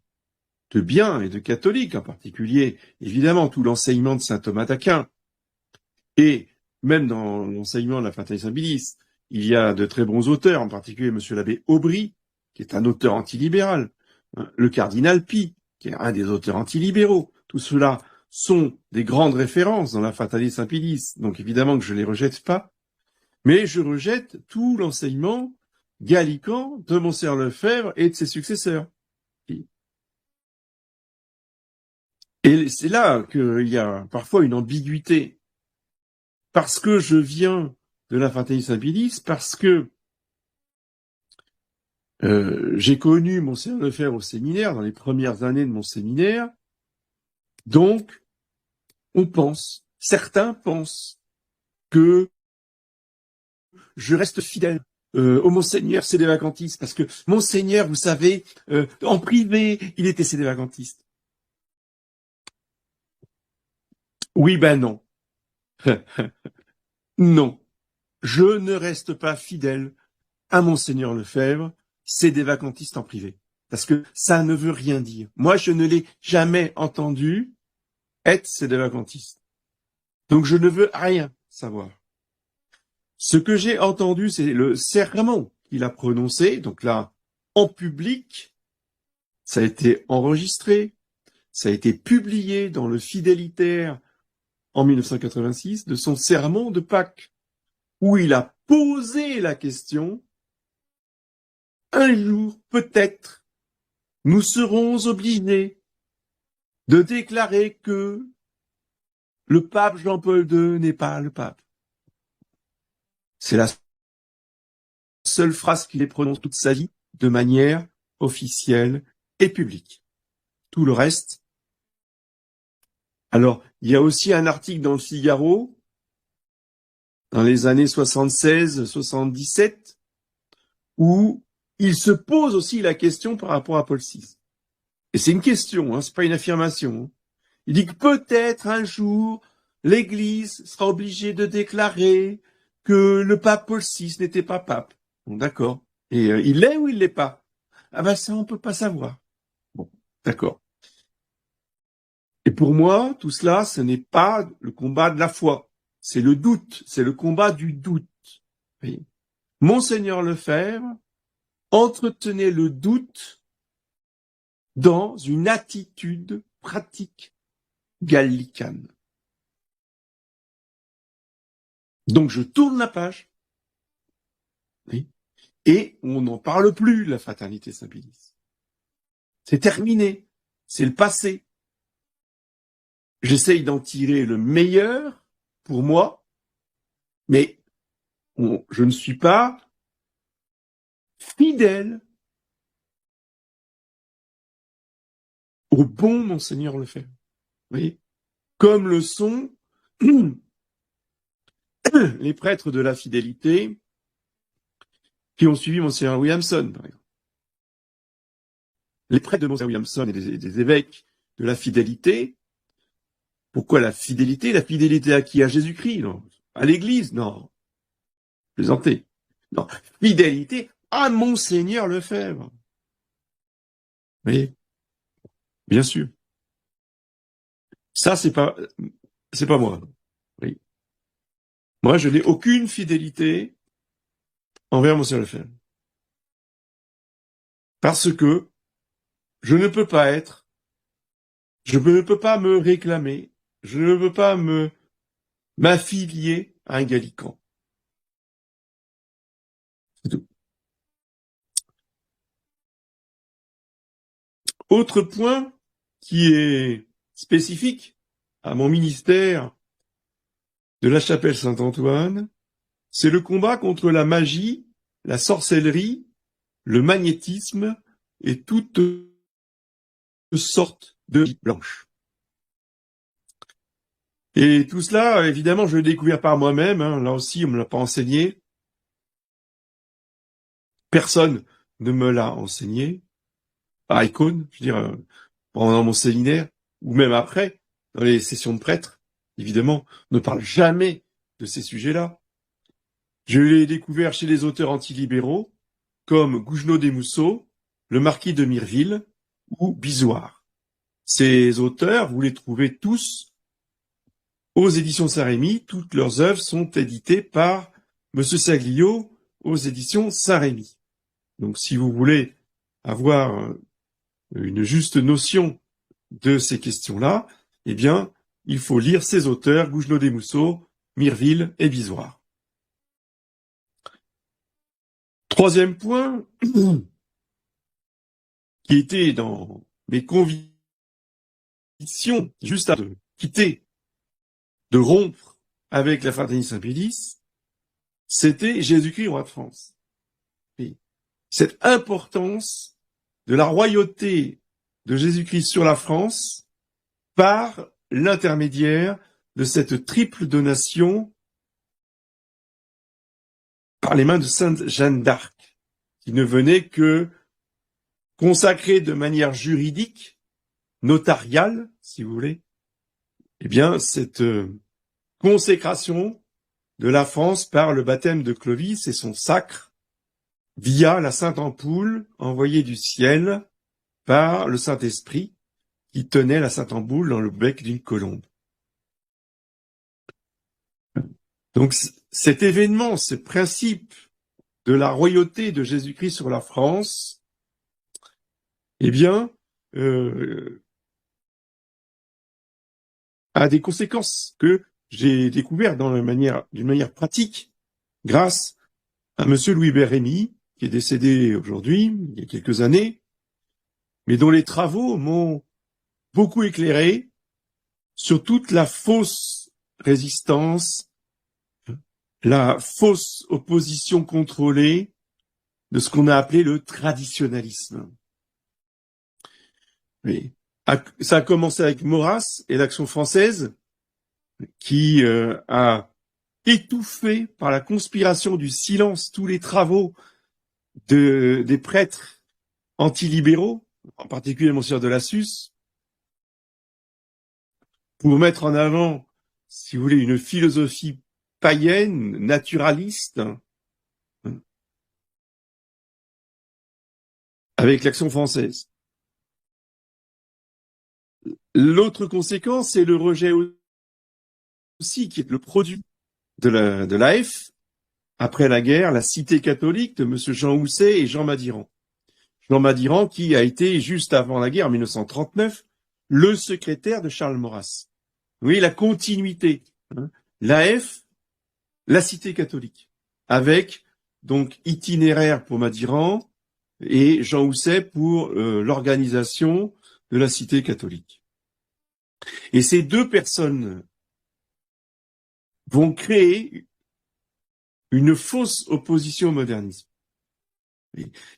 bien et de catholique, en particulier, évidemment, tout l'enseignement de saint Thomas d'Aquin. Et même dans l'enseignement de la Fraternité Saint-Pédis, il y a de très bons auteurs, en particulier monsieur l'abbé Aubry, qui est un auteur antilibéral, le cardinal Pie, qui est un des auteurs antilibéraux. Tout cela sont des grandes références dans la Fraternité Saint-Pédis, donc évidemment que je les rejette pas, mais je rejette tout l'enseignement gallican de Monseigneur Lefebvre et de ses successeurs. Et c'est là qu'il y a parfois une ambiguïté. Parce que je viens de la Fraternité Saint-Pédis, parce que j'ai connu Monseigneur Lefebvre au séminaire, dans les premières années de mon séminaire, donc certains pensent que je reste fidèle au Monseigneur sédévacantiste, parce que Monseigneur, vous savez, en privé, il était sédévacantiste. Oui, ben non. Non. Je ne reste pas fidèle à Monseigneur Lefebvre, sédévacantiste en privé. Parce que ça ne veut rien dire. Moi, je ne l'ai jamais entendu être sédévacantiste. Donc, je ne veux rien savoir. Ce que j'ai entendu, c'est le serment qu'il a prononcé, donc là, en public. Ça a été enregistré, ça a été publié dans le Fidélitaire en 1986 de son sermon de Pâques, où il a posé la question: un jour, peut-être, nous serons obligés de déclarer que le pape Jean-Paul II n'est pas le pape. C'est la seule phrase qu'il ait prononcée toute sa vie de manière officielle et publique. Tout le reste. Alors, il y a aussi un article dans le Figaro, dans les années 76-77, où il se pose aussi la question par rapport à Paul VI. Et c'est une question, hein, c'est pas une affirmation. Il dit que peut-être un jour, l'Église sera obligée de déclarer que le pape Paul VI n'était pas pape. Bon, d'accord. Et il l'est ou il l'est pas? Ah ben ça, on peut pas savoir. Bon, d'accord. Et pour moi, tout cela, ce n'est pas le combat de la foi. C'est le doute. C'est le combat du doute. Oui. Monseigneur Lefebvre entretenait le doute dans une attitude pratique gallicane. Donc je tourne la page. Oui. Et on n'en parle plus, la fraternité Saint-Pédis. C'est terminé. C'est le passé. J'essaye d'en tirer le meilleur pour moi, mais je ne suis pas fidèle au bon Monseigneur Lefebvre. Vous voyez, comme le sont les prêtres de la fidélité qui ont suivi Monseigneur Williamson, par exemple. Les prêtres de Monseigneur Williamson et des évêques de la fidélité. Pourquoi la fidélité? La fidélité à qui? À Jésus-Christ? Non. À l'Église? Non. Plaisantez. Non. Fidélité à Monseigneur Lefebvre. Vous voyez? Bien sûr. Ça, c'est pas moi. Oui. Moi, je n'ai aucune fidélité envers Monseigneur Lefebvre. Parce que je ne peux pas me réclamer, je ne peux pas m'affilier à un gallican. C'est tout. Autre point qui est spécifique à mon ministère de la chapelle Saint-Antoine, c'est le combat contre la magie, la sorcellerie, le magnétisme et toutes sortes de magie blanche. Et tout cela, évidemment, je l'ai découvert par moi-même. Hein. Là aussi, on me l'a pas enseigné. Personne ne me l'a enseigné. À Icône, je veux dire, pendant mon séminaire, ou même après, dans les sessions de prêtres, évidemment, on ne parle jamais de ces sujets-là. Je l'ai découvert chez les auteurs antilibéraux, comme Gougenot des Mousseaux, le marquis de Mireville ou Bizoard. Ces auteurs, vous les trouvez tous aux éditions Saint-Rémy. Toutes leurs œuvres sont éditées par Monsieur Saglio aux éditions Saint-Rémy. Donc, si vous voulez avoir une juste notion de ces questions-là, eh bien, il faut lire ces auteurs, Gougenot des Mousseaux, Mireville et Bizoard. Troisième point, qui était dans mes convictions, juste à de quitter, de rompre avec la fraternité Saint-Pédis, c'était Jésus-Christ, roi de France. Et cette importance de la royauté de Jésus-Christ sur la France par l'intermédiaire de cette triple donation par les mains de Sainte Jeanne d'Arc, qui ne venait que consacrer de manière juridique, notariale, si vous voulez, eh bien, cette consécration de la France par le baptême de Clovis et son sacre via la Sainte Ampoule envoyée du ciel par le Saint-Esprit qui tenait la Sainte Ampoule dans le bec d'une colombe. Donc cet événement, ce principe de la royauté de Jésus-Christ sur la France, eh bien, a des conséquences que j'ai découvertes d'une manière pratique grâce à Monsieur Louis Bérémy, qui est décédé aujourd'hui, il y a quelques années, mais dont les travaux m'ont beaucoup éclairé sur toute la fausse résistance, la fausse opposition contrôlée de ce qu'on a appelé le traditionnalisme. Oui. Ça a commencé avec Maurras et l'Action française, qui a étouffé par la conspiration du silence tous les travaux des prêtres antilibéraux, en particulier Monseigneur de Lassus, pour mettre en avant, si vous voulez, une philosophie païenne, naturaliste, avec l'Action française. L'autre conséquence, c'est le rejet aussi, qui est le produit de l'AF, après la guerre, la cité catholique de M. Jean Housset et Jean Madiran. Jean Madiran, qui a été, juste avant la guerre, en 1939, le secrétaire de Charles Maurras. Oui, la continuité. L'AF, la cité catholique, avec donc itinéraire pour Madiran et Jean Housset pour l'organisation de la cité catholique. Et ces deux personnes vont créer une fausse opposition au modernisme.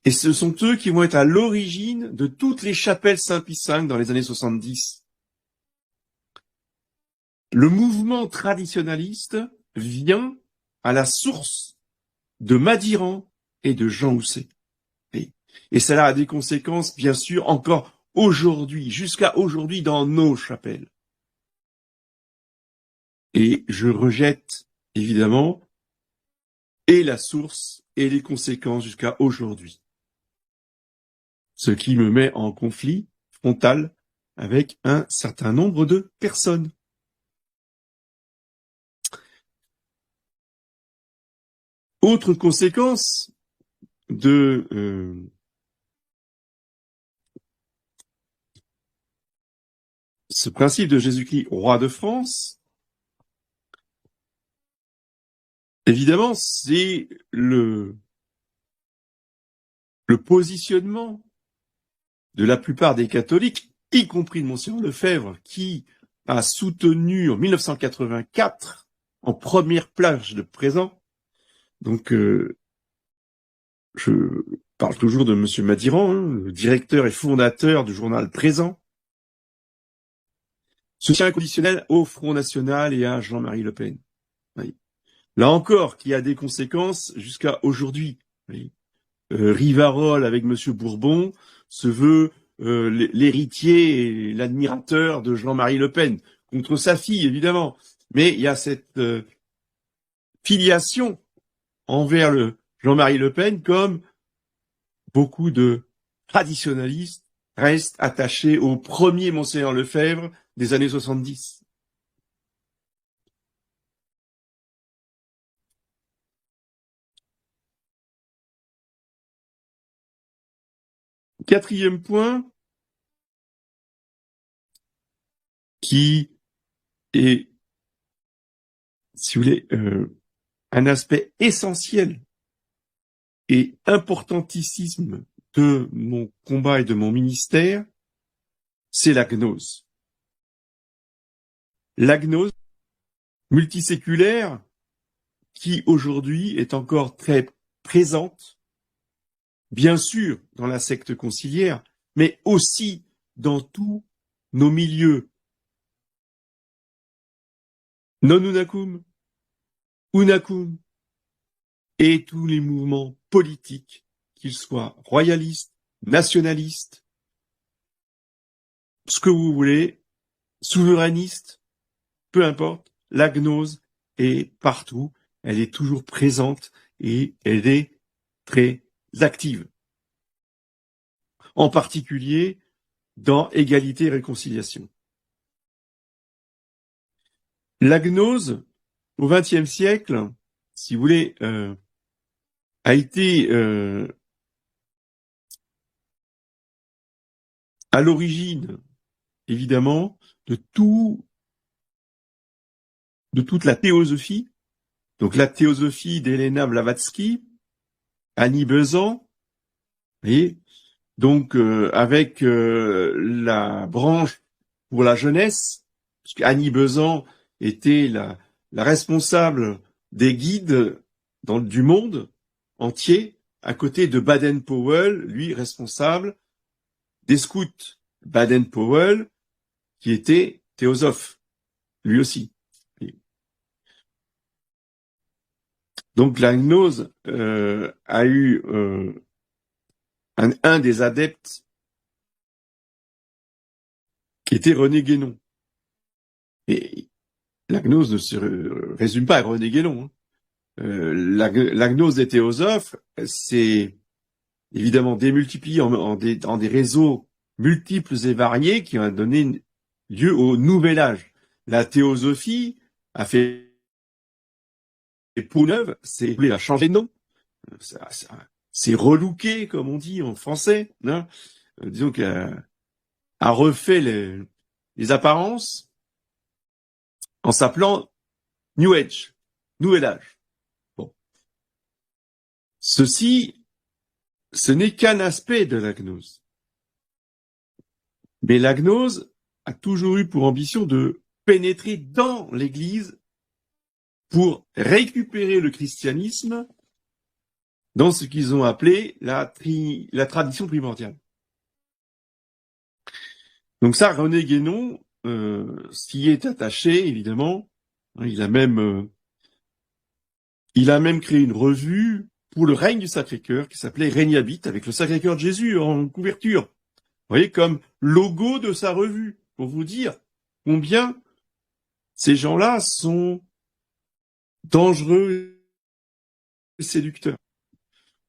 Et ce sont eux qui vont être à l'origine de toutes les chapelles Saint-Pie V dans les années 70. Le mouvement traditionnaliste vient à la source de Madiran et de Jean Housset. Et cela a des conséquences, bien sûr, encore aujourd'hui, jusqu'à aujourd'hui dans nos chapelles. Et je rejette, évidemment, et la source et les conséquences jusqu'à aujourd'hui. Ce qui me met en conflit frontal avec un certain nombre de personnes. Autre conséquence de ce principe de Jésus-Christ, roi de France, évidemment, c'est le positionnement de la plupart des catholiques, y compris de Monseigneur Lefebvre, qui a soutenu en 1984, en première plage de présent, donc je parle toujours de Monsieur Madiran, le directeur et fondateur du journal Présent, soutien inconditionnel au Front National et à Jean-Marie Le Pen. Oui. Là encore, qui a des conséquences jusqu'à aujourd'hui. Oui. Rivarol avec Monsieur Bourbon se veut l'héritier et l'admirateur de Jean-Marie Le Pen, contre sa fille évidemment. Mais il y a cette filiation envers le Jean-Marie Le Pen, comme beaucoup de traditionalistes restent attachés au premier Monseigneur Lefebvre des années 70. Quatrième point, qui est, si vous voulez, un aspect essentiel et importantissime de mon combat et de mon ministère, c'est la gnose. La gnose multiséculaire qui aujourd'hui est encore très présente, bien sûr dans la secte conciliaire, mais aussi dans tous nos milieux non unacum, unacum, et tous les mouvements politiques, qu'ils soient royalistes, nationalistes, ce que vous voulez, souverainistes, peu importe, la gnose est partout, elle est toujours présente et elle est très active. En particulier dans égalité et réconciliation. La gnose au XXe siècle, si vous voulez, a été à l'origine, évidemment, de toute la théosophie. Donc la théosophie d'Helena Blavatsky, Annie Besant, et donc avec la branche pour la jeunesse, puisque Annie Besant était la responsable des guides du monde entier, à côté de Baden-Powell, lui responsable des scouts. Baden-Powell, qui était théosophe, lui aussi. Donc la gnose a eu un des adeptes qui était René Guénon. Et la gnose ne se résume pas à René Guénon. Hein. La gnose des théosophes, c'est évidemment démultiplié en des réseaux multiples et variés qui ont donné lieu au nouvel âge. La théosophie a fait peau neuve, a changé de nom. C'est relooké, comme on dit en français. Hein. Disons qu'elle a refait les apparences en s'appelant New Age, Nouvel Âge. Bon. Ceci, ce n'est qu'un aspect de la gnose. Mais la gnose a toujours eu pour ambition de pénétrer dans l'Église pour récupérer le christianisme dans ce qu'ils ont appelé la tradition primordiale. Donc ça, René Guénon s'y est attaché, évidemment. Il a même créé une revue pour le règne du Sacré-Cœur qui s'appelait Regnabit, avec le Sacré-Cœur de Jésus en couverture. Vous voyez, comme logo de sa revue, pour vous dire combien ces gens-là sont dangereux et séducteurs.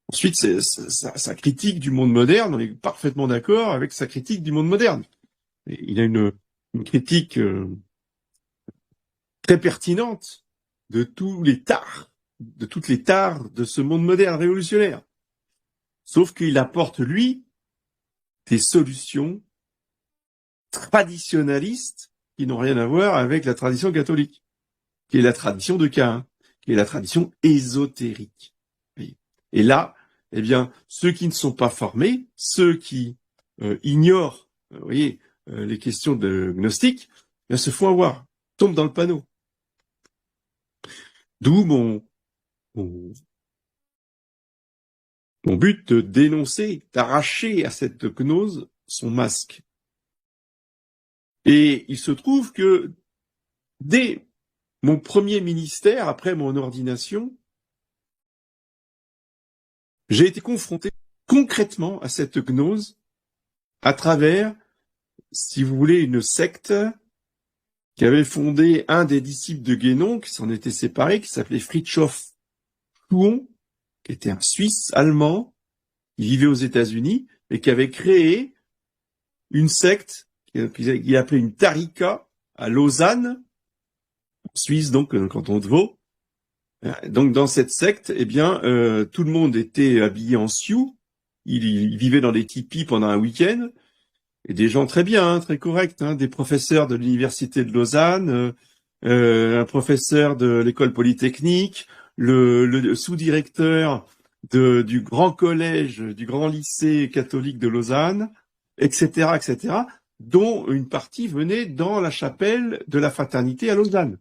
Ensuite, sa critique du monde moderne, on est parfaitement d'accord avec sa critique du monde moderne. Et il a une critique très pertinente de toutes les tares de ce monde moderne révolutionnaire. Sauf qu'il apporte, lui, des solutions traditionnalistes qui n'ont rien à voir avec la tradition catholique, qui est la tradition de Caïn, qui est la tradition ésotérique. Et là, eh bien, ceux qui ne sont pas formés, ceux qui ignorent, vous voyez, les questions de gnostique, se font avoir, tombent dans le panneau. D'où mon but de dénoncer, d'arracher à cette gnose son masque. Et il se trouve que dès mon premier ministère, après mon ordination, j'ai été confronté concrètement à cette gnose à travers, si vous voulez, une secte qui avait fondé un des disciples de Guénon, qui s'en était séparé, qui s'appelait Fritjof Schuon, qui était un Suisse allemand, qui vivait aux États-Unis, et qui avait créé une secte qu'il appelait une tarika à Lausanne, en Suisse, donc, dans le canton de Vaud. Donc, dans cette secte, eh bien, tout le monde était habillé en sioux. Il vivait dans des tipis pendant un week-end. Et des gens très bien, hein, très corrects, hein, des professeurs de l'université de Lausanne, un professeur de l'école polytechnique, le sous-directeur du grand collège, du grand lycée catholique de Lausanne, etc., etc., dont une partie venait dans la chapelle de la fraternité à Lausanne.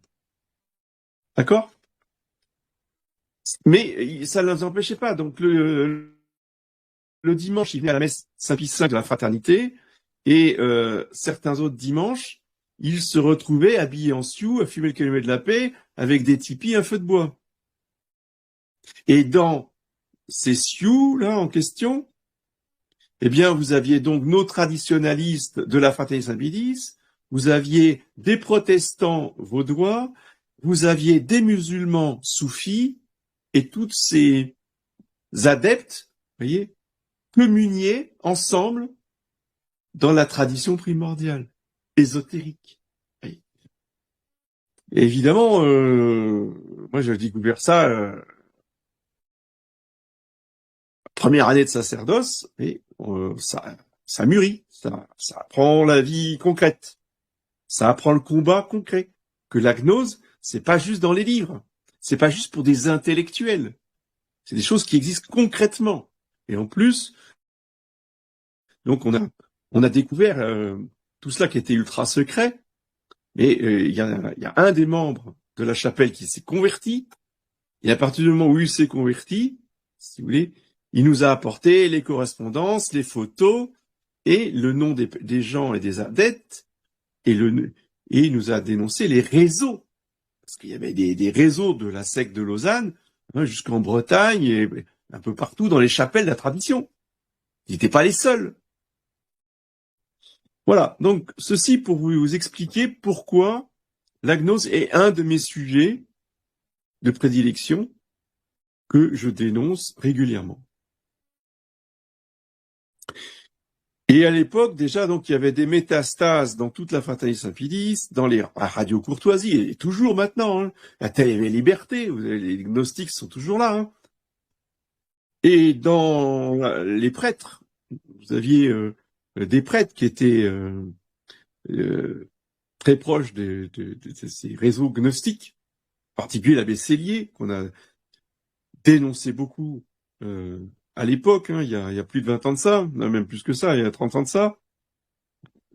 D'accord? Mais ça ne les empêchait pas. Donc le dimanche, ils venaient à la messe Saint-Pie V de la fraternité, et certains autres dimanches, ils se retrouvaient habillés en sioux, à fumer le calumet de la paix, avec des tipis, un feu de bois. Et dans ces sioux là en question, eh bien, vous aviez donc nos traditionalistes de la fraternité Saint-Pédis, vous aviez des protestants vaudois, vous aviez des musulmans soufis, et toutes ces adeptes, vous voyez, communiaient ensemble dans la tradition primordiale, ésotérique. Et évidemment, moi j'ai découvert ça première année de sacerdoce, et ça mûrit, ça apprend la vie concrète, ça apprend le combat concret. Que la gnose, c'est pas juste dans les livres, c'est pas juste pour des intellectuels, c'est des choses qui existent concrètement. Et en plus, donc on a découvert tout cela qui était ultra secret. Et il y a un des membres de la chapelle qui s'est converti. Et à partir du moment où il s'est converti, si vous voulez, il nous a apporté les correspondances, les photos et le nom des gens et des adeptes. Et il nous a dénoncé les réseaux. Parce qu'il y avait des réseaux de la secte de Lausanne, hein, jusqu'en Bretagne et un peu partout dans les chapelles de la tradition. Ils n'étaient pas les seuls. Voilà. Donc, ceci pour vous expliquer pourquoi la gnose est un de mes sujets de prédilection que je dénonce régulièrement. Et à l'époque, déjà, donc, il y avait des métastases dans toute la fraternité Saint-Pédis, dans les radios courtoisie, et toujours maintenant, hein. La télé Liberté, les gnostiques sont toujours là, hein. Et dans les prêtres, vous aviez des prêtres qui étaient très proches de ces réseaux gnostiques, en particulier l'abbé Cellier, qu'on a dénoncé beaucoup à l'époque, hein, il y a plus de 20 ans de ça, même plus que ça, il y a 30 ans de ça,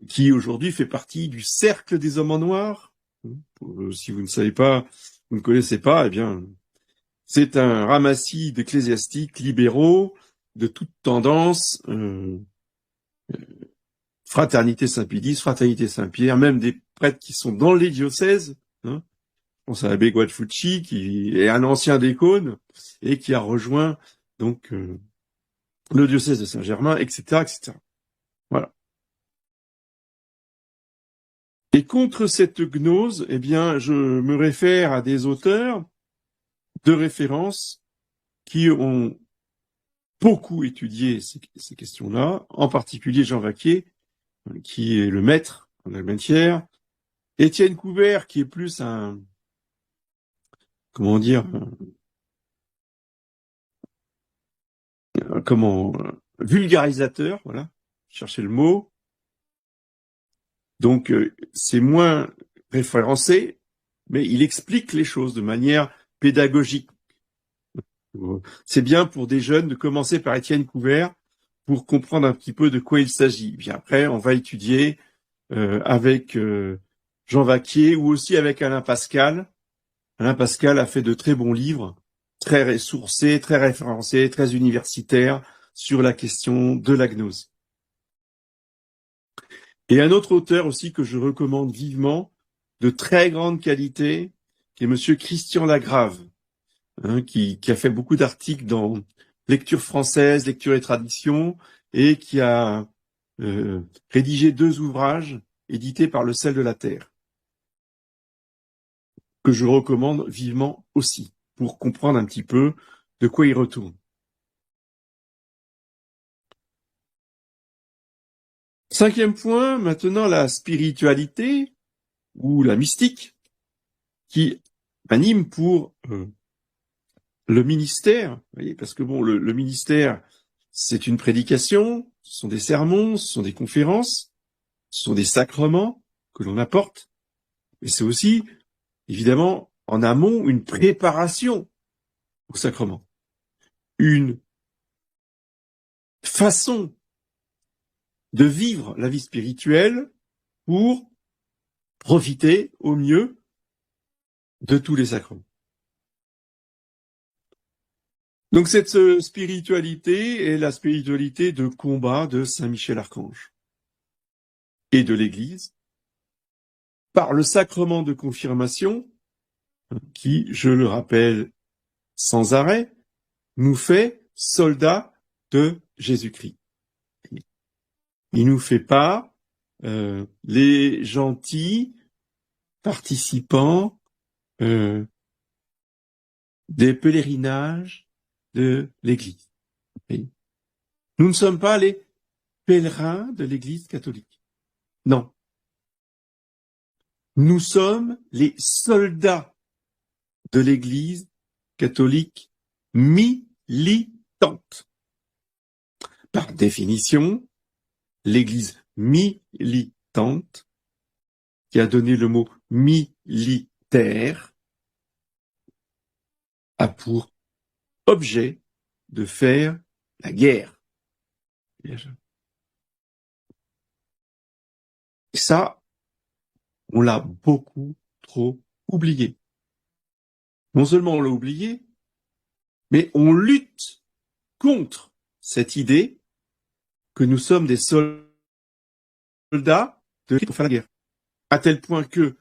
qui aujourd'hui fait partie du cercle des hommes en noir. Si vous ne savez pas, vous ne connaissez pas, eh bien, c'est un ramassis d'ecclésiastiques libéraux de toute tendance, fraternité Saint-Pédis, fraternité Saint-Pierre, même des prêtres qui sont dans les diocèses, hein. Je pense à l'abbé Guadfucci, qui est un ancien décône et qui a rejoint donc le diocèse de Saint-Germain, etc., etc. Voilà. Et contre cette gnose, eh bien, je me réfère à des auteurs de référence qui ont beaucoup étudié ces questions-là, en particulier Jean Vaquier, qui est le maître en la matière, Étienne Couvert, qui est plus comment dire, vulgarisateur, voilà, chercher le mot. Donc, c'est moins référencé, mais il explique les choses de manière pédagogique. C'est bien pour des jeunes de commencer par Étienne Couvert pour comprendre un petit peu de quoi il s'agit. Puis après, on va étudier avec Jean Vaquier ou aussi avec Alain Pascal. Alain Pascal a fait de très bons livres, très ressourcés, très référencés, très universitaires sur la question de la gnose. Et un autre auteur aussi que je recommande vivement, de très grande qualité, qui est monsieur Christian Lagrave, hein, qui a fait beaucoup d'articles dans Lecture française, Lecture et tradition, et qui a rédigé 2 ouvrages édités par le Sel de la Terre, que je recommande vivement aussi, pour comprendre un petit peu de quoi il retourne. 5e point, maintenant la spiritualité, ou la mystique, qui anime pour le ministère, vous voyez, parce que bon, le ministère, c'est une prédication, ce sont des sermons, ce sont des conférences, ce sont des sacrements que l'on apporte, mais c'est aussi, évidemment, en amont, une préparation au sacrement, une façon de vivre la vie spirituelle pour profiter au mieux de tous les sacrements. Donc cette spiritualité est la spiritualité de combat de Saint Michel Archange et de l'Église par le sacrement de confirmation qui, je le rappelle sans arrêt, nous fait soldats de Jésus-Christ. Il nous fait pas les gentils participants des pèlerinages de l'Église. Nous ne sommes pas les pèlerins de l'Église catholique. Non. Nous sommes les soldats de l'Église catholique militante. Par définition, l'Église militante, qui a donné le mot militaire, a pour objet de faire la guerre. Et ça, on l'a beaucoup trop oublié. Non seulement on l'a oublié, mais on lutte contre cette idée que nous sommes des soldats pour faire la guerre. À tel point que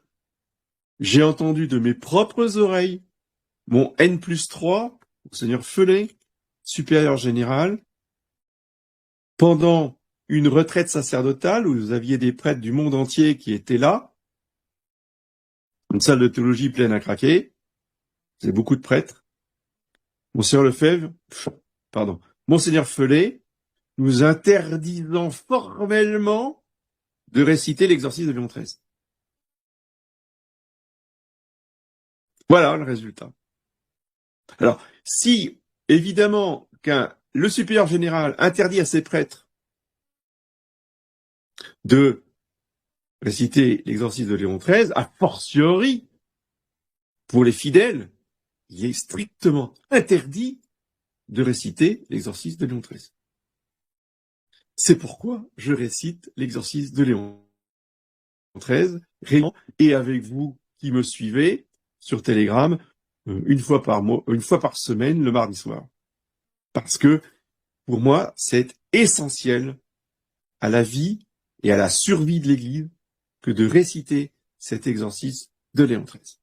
j'ai entendu de mes propres oreilles mon N+3, Monseigneur Felet, supérieur général, pendant une retraite sacerdotale où vous aviez des prêtres du monde entier qui étaient là, une salle de théologie pleine à craquer, c'est beaucoup de prêtres. Monseigneur Felet, nous interdisant formellement de réciter l'exorcisme de Léon XIII. Voilà le résultat. Alors, si, évidemment, le supérieur général interdit à ses prêtres de réciter l'exorcisme de Léon XIII, a fortiori, pour les fidèles, il est strictement interdit de réciter l'exorcisme de Léon XIII. C'est pourquoi je récite l'exorcisme de Léon XIII, et avec vous qui me suivez sur Telegram, une fois par semaine, le mardi soir. Parce que, pour moi, c'est essentiel à la vie et à la survie de l'Église que de réciter cet exorcisme de Léon XIII.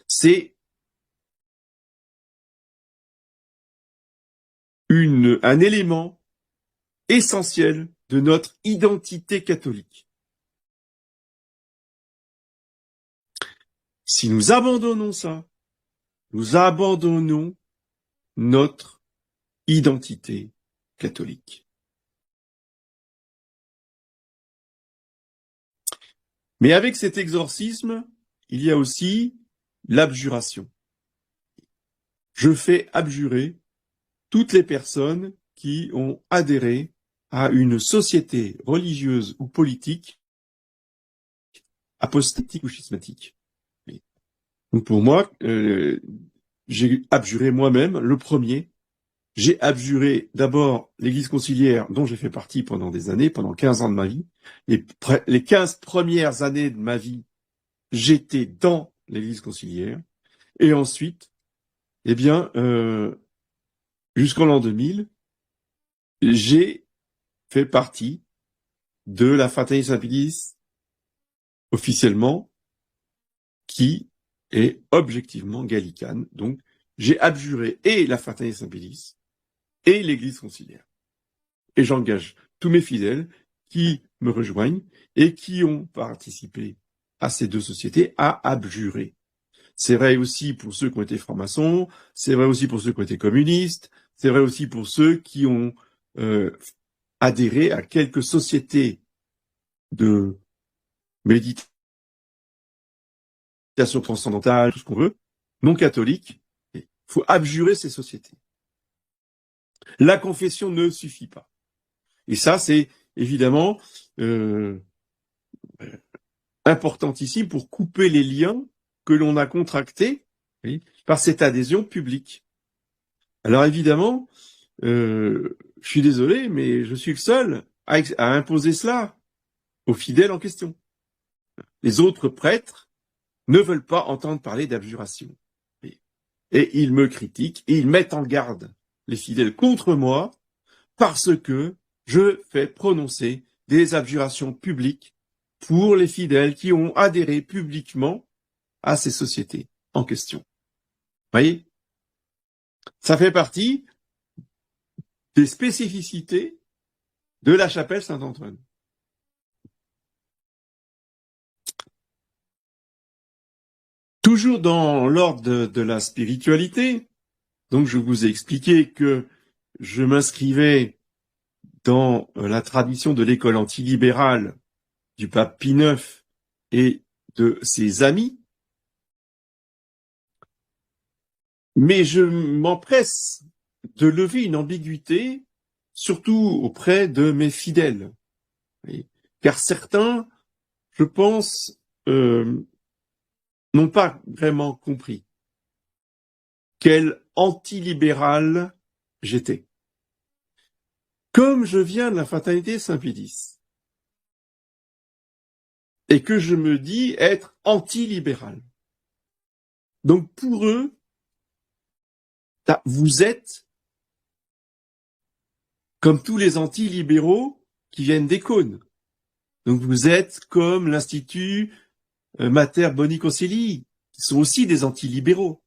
C'est un élément essentiel de notre identité catholique. Si nous abandonnons ça, nous abandonnons notre identité catholique. Mais avec cet exorcisme, il y a aussi l'abjuration. Je fais abjurer toutes les personnes qui ont adhéré à une société religieuse ou politique apostatique ou schismatique. Donc pour moi, j'ai abjuré moi-même, le premier. J'ai abjuré d'abord l'Église conciliaire dont j'ai fait partie pendant des années, pendant 15 ans de ma vie. Les 15 premières années de ma vie, j'étais dans l'Église conciliaire. Et ensuite, jusqu'en l'an 2000, j'ai fait partie de la Fraternité Saint-Pédis officiellement, qui est objectivement gallicane. Donc, j'ai abjuré et la Fraternité Saint-Pédis et l'Église conciliaire. Et j'engage tous mes fidèles qui me rejoignent et qui ont participé à ces deux sociétés à abjurer. C'est vrai aussi pour ceux qui ont été francs-maçons, c'est vrai aussi pour ceux qui ont été communistes, c'est vrai aussi pour ceux qui ont adhéré à quelques sociétés de méditation transcendantale, tout ce qu'on veut, non catholiques. Il faut abjurer ces sociétés. La confession ne suffit pas. Et ça, c'est évidemment importantissime pour couper les liens que l'on a contractés par cette adhésion publique. Alors évidemment, je suis désolé, mais je suis le seul à imposer cela aux fidèles en question. Les autres prêtres ne veulent pas entendre parler d'abjuration. Et ils me critiquent et ils mettent en garde les fidèles contre moi parce que je fais prononcer des abjurations publiques pour les fidèles qui ont adhéré publiquement à ces sociétés en question. Vous voyez ? Ça fait partie des spécificités de la chapelle Saint-Antoine. Toujours dans l'ordre de la spiritualité, donc je vous ai expliqué que je m'inscrivais dans la tradition de l'école antilibérale du pape Pie IX et de ses amis, mais je m'empresse de lever une ambiguïté, surtout auprès de mes fidèles. Oui. Car certains, je pense, n'ont pas vraiment compris quel antilibéral j'étais. Comme je viens de la fraternité Saint-Pédis, et que je me dis être antilibéral. Donc pour eux, vous êtes comme tous les antilibéraux qui viennent des cônes. Donc vous êtes comme l'Institut Mater Boni Concilii, qui sont aussi des antilibéraux.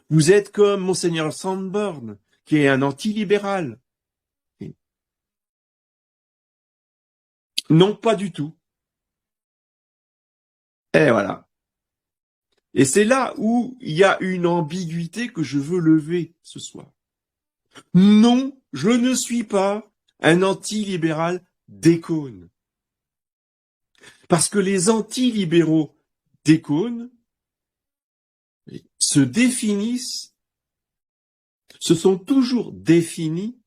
Vous êtes comme Monseigneur Sandborn, qui est un antilibéral. Non, pas du tout. Et voilà. Et c'est là où il y a une ambiguïté que je veux lever ce soir. Non, je ne suis pas un antilibéral d'Écône. Parce que les antilibéraux d'Écône se définissent, se sont toujours définis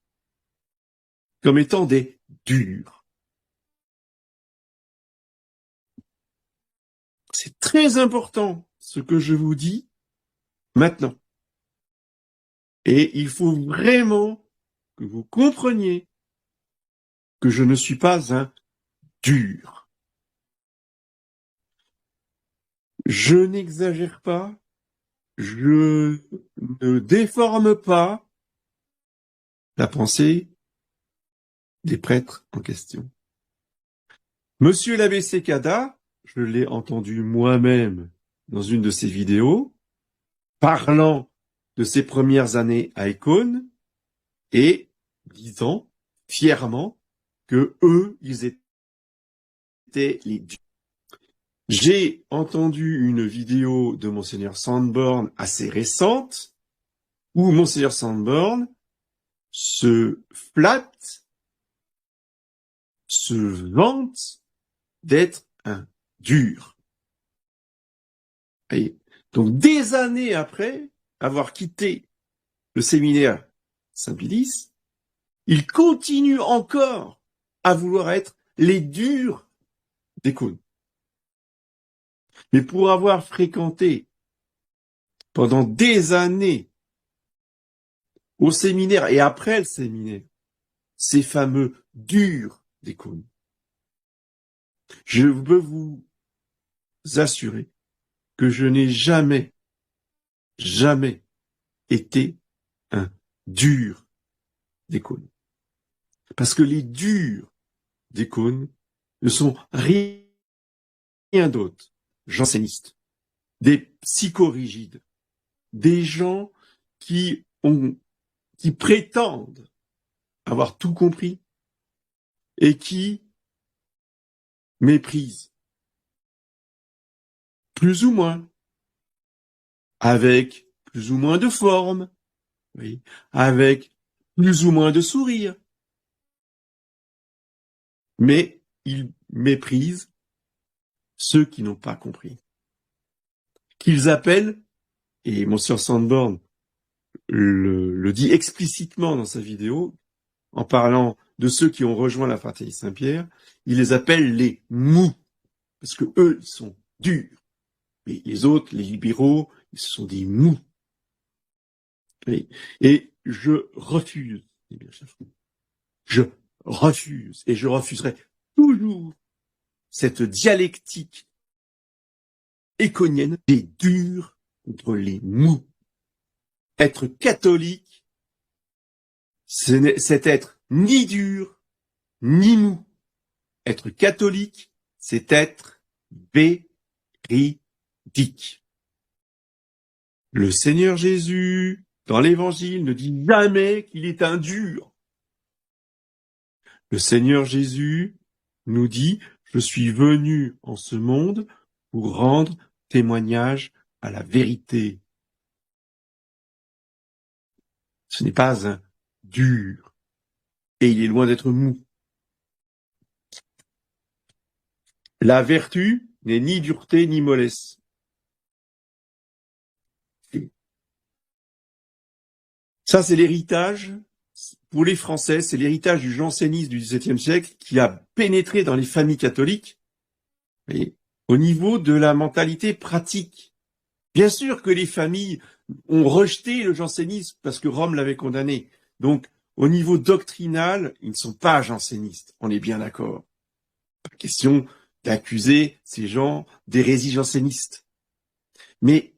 comme étant des durs. C'est très important ce que je vous dis maintenant. Et il faut vraiment que vous compreniez que je ne suis pas un dur. Je n'exagère pas, je ne déforme pas la pensée des prêtres en question. Monsieur l'abbé Sekada, je l'ai entendu moi-même dans une de ses vidéos, parlant de ses premières années à Écône et disant fièrement que eux, ils étaient les dieux. J'ai entendu une vidéo de Monseigneur Sandborn assez récente où Monseigneur Sandborn se flatte, se vante d'être un dur. Et donc, des années après avoir quitté le séminaire Saint-Pédis, il continue encore à vouloir être les durs des cônes. Mais pour avoir fréquenté pendant des années au séminaire et après le séminaire, ces fameux durs des cônes, je peux vous assurer que je n'ai jamais été un dur des cônes. Parce que les durs des cônes ne sont rien d'autre, jansénistes, des psychorigides, des gens qui prétendent avoir tout compris et qui méprisent, plus ou moins, avec plus ou moins de forme, oui, avec plus ou moins de sourire, mais ils méprisent ceux qui n'ont pas compris, qu'ils appellent, et Monsieur Sandborn le dit explicitement dans sa vidéo, en parlant de ceux qui ont rejoint la fraternité Saint-Pierre, il les appelle les mous, parce que eux, ils sont durs. Mais les autres, les libéraux, ils sont des mous. Et je refuse, je refuse, et je refuserai toujours cette dialectique éconienne des durs contre les mous. Être catholique, c'est être ni dur, ni mou. Être catholique, c'est être véridique. Le Seigneur Jésus, dans l'Évangile, ne dit jamais qu'il est un dur. Le Seigneur Jésus nous dit, je suis venu en ce monde pour rendre témoignage à la vérité. Ce n'est pas un dur, et il est loin d'être mou. La vertu n'est ni dureté ni mollesse. Ça, c'est l'héritage, pour les Français, c'est l'héritage du jansénisme du XVIIe siècle qui a pénétré dans les familles catholiques, et au niveau de la mentalité pratique. Bien sûr que les familles ont rejeté le jansénisme parce que Rome l'avait condamné. Donc, au niveau doctrinal, ils ne sont pas jansénistes. On est bien d'accord. Pas question d'accuser ces gens d'hérésie janséniste. Mais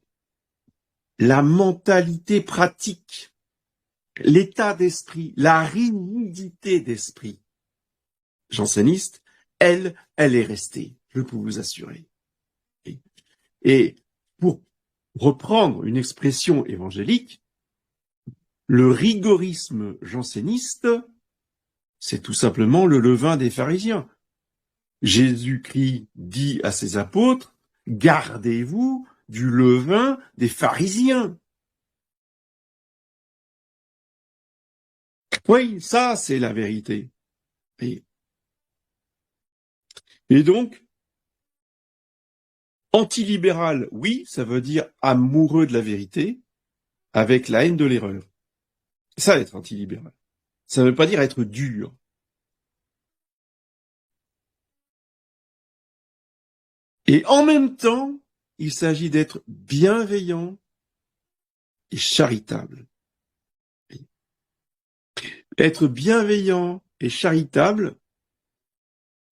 la mentalité pratique, l'état d'esprit, la rigidité d'esprit janséniste, elle est restée, je peux vous assurer. Et pour reprendre une expression évangélique, le rigorisme janséniste, c'est tout simplement le levain des pharisiens. Jésus-Christ dit à ses apôtres, gardez-vous du levain des pharisiens. Oui, ça, c'est la vérité. Et donc, antilibéral, oui, ça veut dire amoureux de la vérité, avec la haine de l'erreur. Ça, être antilibéral. Ça ne veut pas dire être dur. Et en même temps, il s'agit d'être bienveillant et charitable. Être bienveillant et charitable,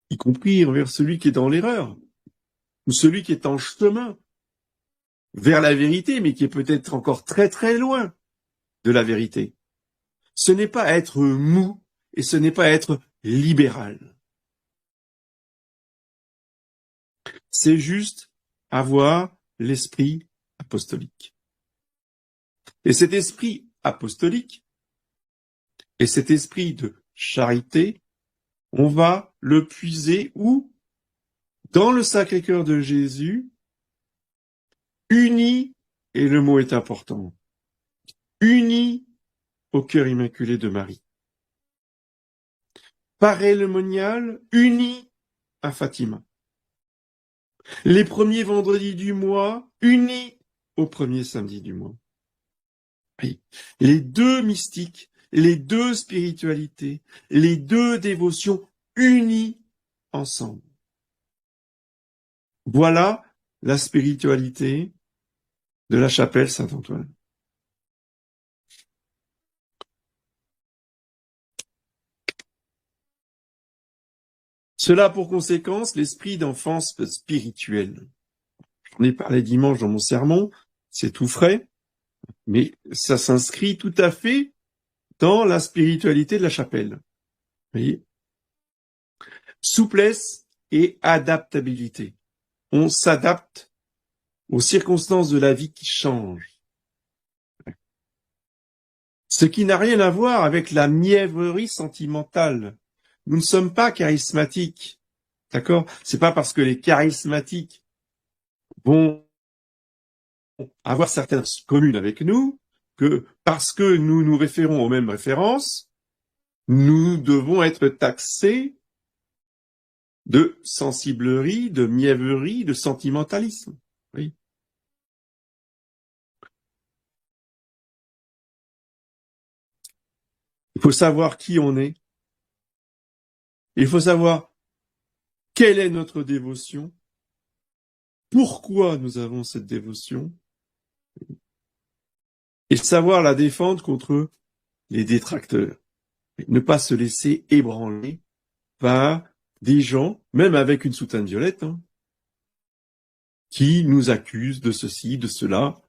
y compris envers celui qui est dans l'erreur, ou celui qui est en chemin vers la vérité, mais qui est peut-être encore très très loin de la vérité. Ce n'est pas être mou et ce n'est pas être libéral. C'est juste avoir l'esprit apostolique. Et cet esprit apostolique et cet esprit de charité, on va le puiser où? Dans le Sacré-Cœur de Jésus, uni, et le mot est important, uni au cœur immaculé de Marie. Parélmonial, uni à Fatima. Les premiers vendredis du mois, unis au premier samedi du mois. Oui. Les deux mystiques, les deux spiritualités, les deux dévotions unies ensemble. Voilà la spiritualité de la chapelle Saint-Antoine. Cela a pour conséquence l'esprit d'enfance spirituelle. J'en ai parlé dimanche dans mon sermon, c'est tout frais, mais ça s'inscrit tout à fait dans la spiritualité de la chapelle. Vous voyez ? Souplesse et adaptabilité. On s'adapte aux circonstances de la vie qui changent. Ce qui n'a rien à voir avec la mièvrerie sentimentale. Nous ne sommes pas charismatiques. D'accord? C'est pas parce que les charismatiques vont avoir certaines communes avec nous que parce que nous nous référons aux mêmes références, nous devons être taxés de sensiblerie, de mièvrerie, de sentimentalisme. Oui. Il faut savoir qui on est. Il faut savoir quelle est notre dévotion, pourquoi nous avons cette dévotion, et savoir la défendre contre les détracteurs. Ne pas se laisser ébranler par des gens, même avec une soutane violette, qui nous accusent de ceci, de cela,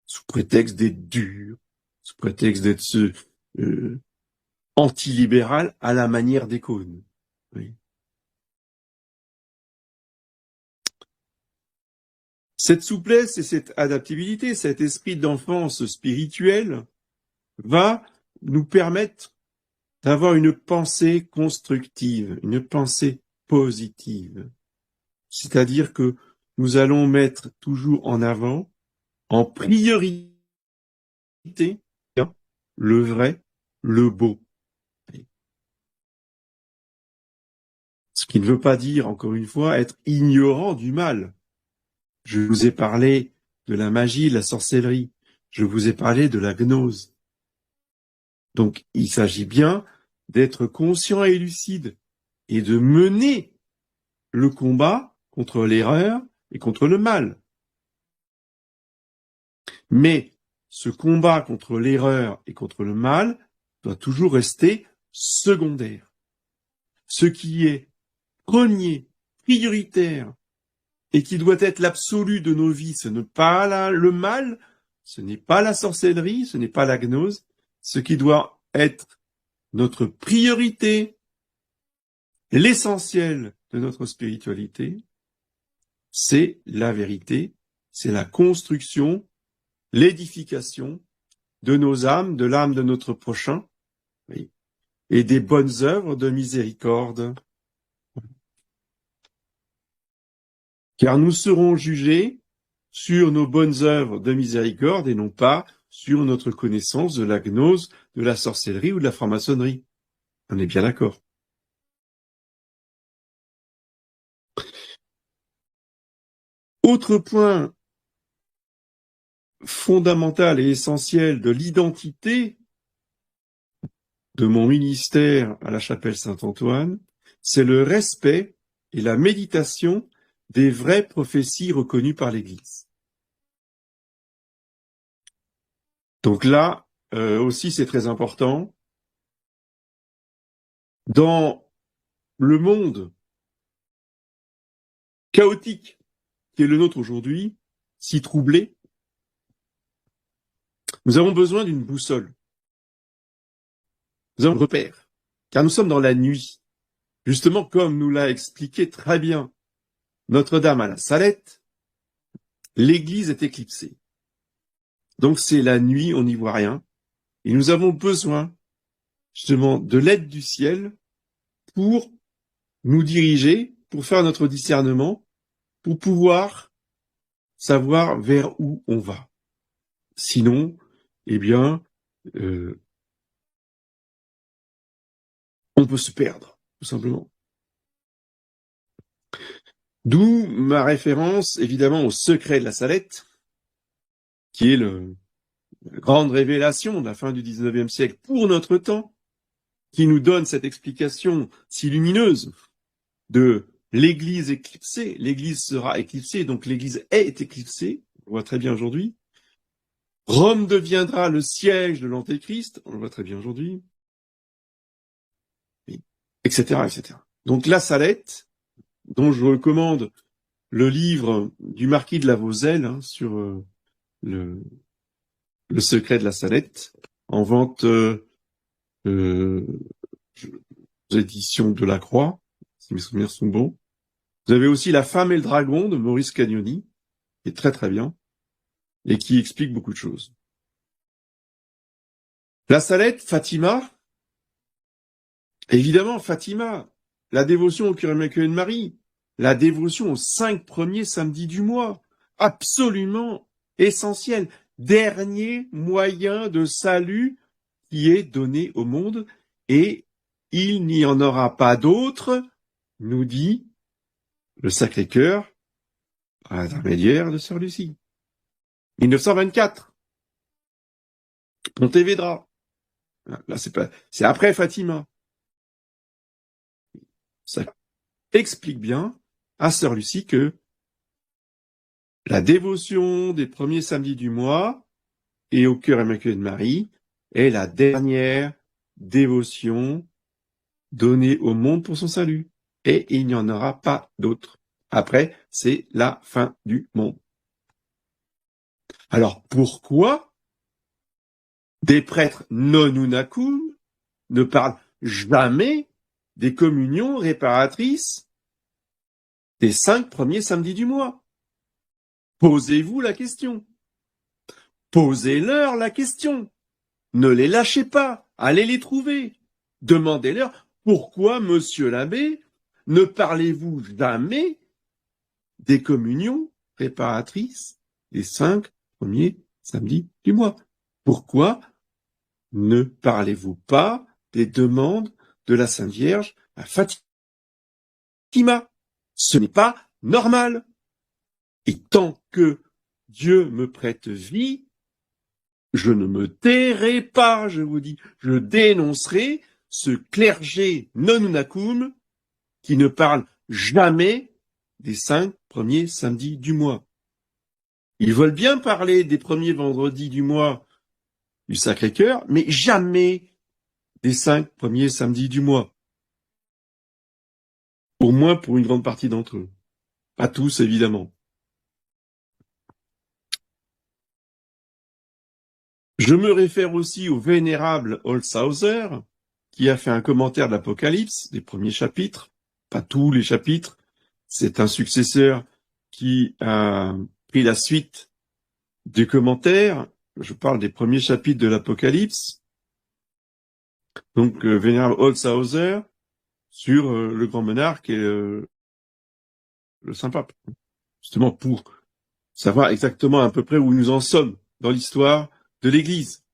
sous prétexte d'être dur, sous prétexte d'être antilibéral à la manière des cônes. Oui. Cette souplesse et cette adaptabilité, cet esprit d'enfance spirituelle va nous permettre d'avoir une pensée constructive, une pensée positive. C'est-à-dire que nous allons mettre toujours en avant, en priorité, le vrai, le beau. Ce qui ne veut pas dire, encore une fois, être ignorant du mal. Je vous ai parlé de la magie, de la sorcellerie. Je vous ai parlé de la gnose. Donc, il s'agit bien d'être conscient et lucide et de mener le combat contre l'erreur et contre le mal. Mais ce combat contre l'erreur et contre le mal doit toujours rester secondaire. Ce qui est premier, prioritaire, et qui doit être l'absolu de nos vies, ce n'est pas le mal, ce n'est pas la sorcellerie, ce n'est pas la gnose. Ce qui doit être notre priorité, l'essentiel de notre spiritualité, c'est la vérité, c'est la construction, l'édification de nos âmes, de l'âme de notre prochain, oui, et des bonnes œuvres de miséricorde. Car nous serons jugés sur nos bonnes œuvres de miséricorde et non pas sur notre connaissance de la gnose, de la sorcellerie ou de la franc-maçonnerie. On est bien d'accord. Autre point fondamental et essentiel de l'identité de mon ministère à la chapelle Saint-Antoine, c'est le respect et la méditation des vraies prophéties reconnues par l'Église. Donc là, aussi, c'est très important. Dans le monde chaotique qui est le nôtre aujourd'hui, si troublé, nous avons besoin d'une boussole. Nous avons un repère, car nous sommes dans la nuit. Justement, comme nous l'a expliqué très bien Notre-Dame à la Salette, l'église est éclipsée. Donc c'est la nuit, on n'y voit rien. Et nous avons besoin, justement, de l'aide du ciel pour nous diriger, pour faire notre discernement, pour pouvoir savoir vers où on va. Sinon, eh bien, on peut se perdre, tout simplement. D'où ma référence, évidemment, au secret de la Salette, qui est la grande révélation de la fin du XIXe siècle pour notre temps, qui nous donne cette explication si lumineuse de l'Église éclipsée. L'Église sera éclipsée, donc l'Église est éclipsée, on le voit très bien aujourd'hui. Rome deviendra le siège de l'Antéchrist, on le voit très bien aujourd'hui, etc., etc. Donc la Salette, dont je recommande le livre du marquis de la Vozelle sur le secret de la Salette, en vente aux éditions de la Croix, si mes souvenirs sont bons. Vous avez aussi La femme et le dragon de Maurice Cagnoni, qui est très très bien, et qui explique beaucoup de choses. La Salette, Fatima, évidemment Fatima, la dévotion au cœur immaculé de Marie, la dévotion aux 5 premiers samedis du mois, absolument essentiel, dernier moyen de salut qui est donné au monde, et il n'y en aura pas d'autre, nous dit le Sacré-Cœur, à l'intermédiaire de Sœur Lucie. 1924, Pontevedra. Là, c'est après Fatima. Ça explique bien à Sœur Lucie que la dévotion des premiers samedis du mois et au cœur immaculé de Marie est la dernière dévotion donnée au monde pour son salut. Et il n'y en aura pas d'autre. Après, c'est la fin du monde. Alors, pourquoi des prêtres non unacum ne parlent jamais des communions réparatrices des 5 premiers samedis du mois? Posez-vous la question. Posez-leur la question. Ne les lâchez pas. Allez les trouver. Demandez-leur pourquoi, monsieur l'abbé, ne parlez-vous jamais des communions réparatrices des 5 premiers samedis du mois? Pourquoi ne parlez-vous pas des demandes de la Sainte Vierge à Fatima? anathema. Ce n'est pas normal. Et tant que Dieu me prête vie, je ne me tairai pas, je vous dis. Je dénoncerai ce clergé non unacum qui ne parle jamais des 5 premiers samedis du mois. Ils veulent bien parler des premiers vendredis du mois du Sacré-Cœur, mais jamais des 5 premiers samedis du mois. Au moins pour une grande partie d'entre eux. Pas tous, évidemment. Je me réfère aussi au vénérable Holzhauser, qui a fait un commentaire de l'Apocalypse, des premiers chapitres, pas tous les chapitres. C'est un successeur qui a pris la suite des commentaires. Je parle des premiers chapitres de l'Apocalypse. Donc, vénérable Holzhauser, sur le grand monarque et le Saint-Pape. Justement, pour savoir exactement à peu près où nous en sommes dans l'histoire de l'Église.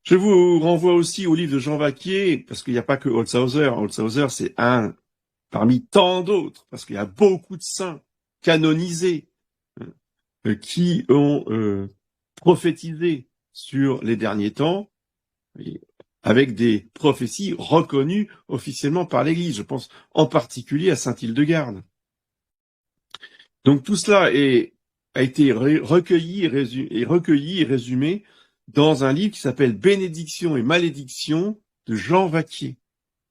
Je vous renvoie aussi au livre de Jean Vaquier, parce qu'il n'y a pas que Holzhauser. Holzhauser, c'est un parmi tant d'autres, parce qu'il y a beaucoup de saints canonisés qui ont prophétisé sur les derniers temps, avec des prophéties reconnues officiellement par l'Église. Je pense en particulier à Saint-Hildegarde. Donc tout cela a été recueilli et résumé dans un livre qui s'appelle Bénédiction et malédiction de Jean Vaquier.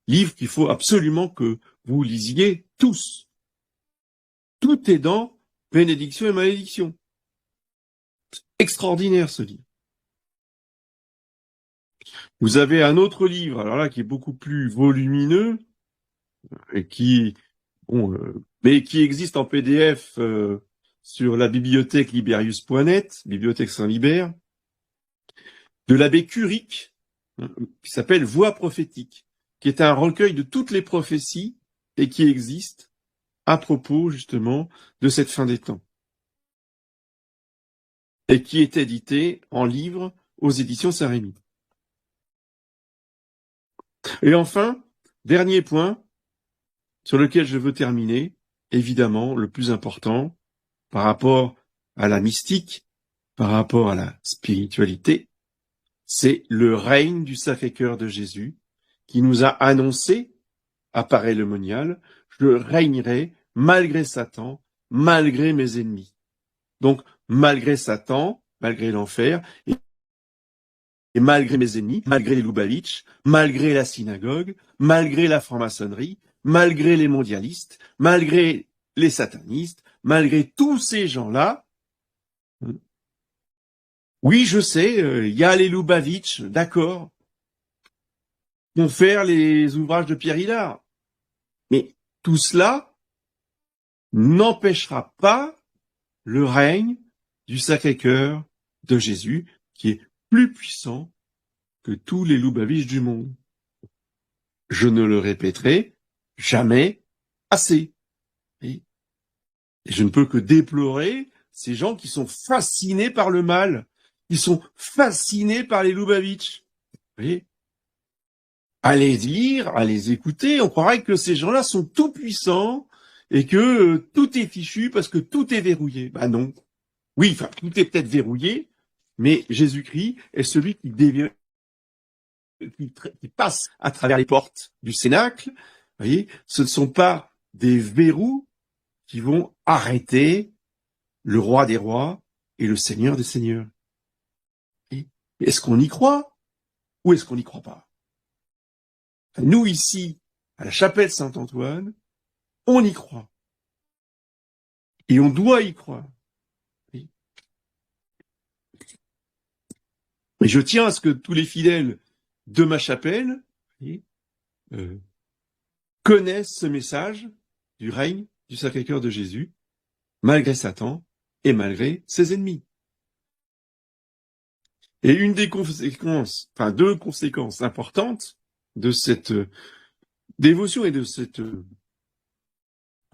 Livre qu'il faut absolument que vous lisiez tous. Tout est dans Bénédiction et malédiction. Extraordinaire ce livre. Vous avez un autre livre, alors là qui est beaucoup plus volumineux et qui, mais qui existe en PDF sur la bibliothèque liberius.net, bibliothèque Saint-Libert, de l'abbé Curic, qui s'appelle Voix prophétique, qui est un recueil de toutes les prophéties et qui existent à propos justement de cette fin des temps, et qui est édité en livre aux éditions Saint-Rémy. Et enfin, dernier point sur lequel je veux terminer, évidemment le plus important par rapport à la mystique, par rapport à la spiritualité, c'est le règne du Sacré-Cœur de Jésus qui nous a annoncé, à pareil monial, je régnerai malgré Satan, malgré mes ennemis. Donc, malgré Satan, malgré l'enfer, et malgré mes ennemis, malgré les Lubavitch, malgré la synagogue, malgré la franc-maçonnerie, malgré les mondialistes, malgré les satanistes, malgré tous ces gens-là, oui, je sais, il y a les Lubavitch, d'accord, vont faire les ouvrages de Pierre Hillard. Mais tout cela n'empêchera pas le règne du Sacré-Cœur de Jésus, qui est plus puissant que tous les Lubavitch du monde. Je ne le répéterai jamais assez. Et je ne peux que déplorer ces gens qui sont fascinés par le mal, qui sont fascinés par les Lubavitch. Vous voyez ? À les lire, à les écouter, on croirait que ces gens-là sont tout puissants et que tout est fichu parce que tout est verrouillé. Ben non. Oui, enfin, tout est peut-être verrouillé, mais Jésus-Christ est celui qui passe à travers les portes du Cénacle. Vous voyez, ce ne sont pas des verrous qui vont arrêter le roi des rois et le seigneur des seigneurs. Est-ce qu'on y croit ou est-ce qu'on n'y croit pas? Nous, ici, à la chapelle Saint-Antoine, on y croit. Et on doit y croire. Et je tiens à ce que tous les fidèles de ma chapelle connaissent ce message du règne du Sacré-Cœur de Jésus, malgré Satan et malgré ses ennemis. Et une des conséquences, enfin deux conséquences importantes de cette dévotion et de cette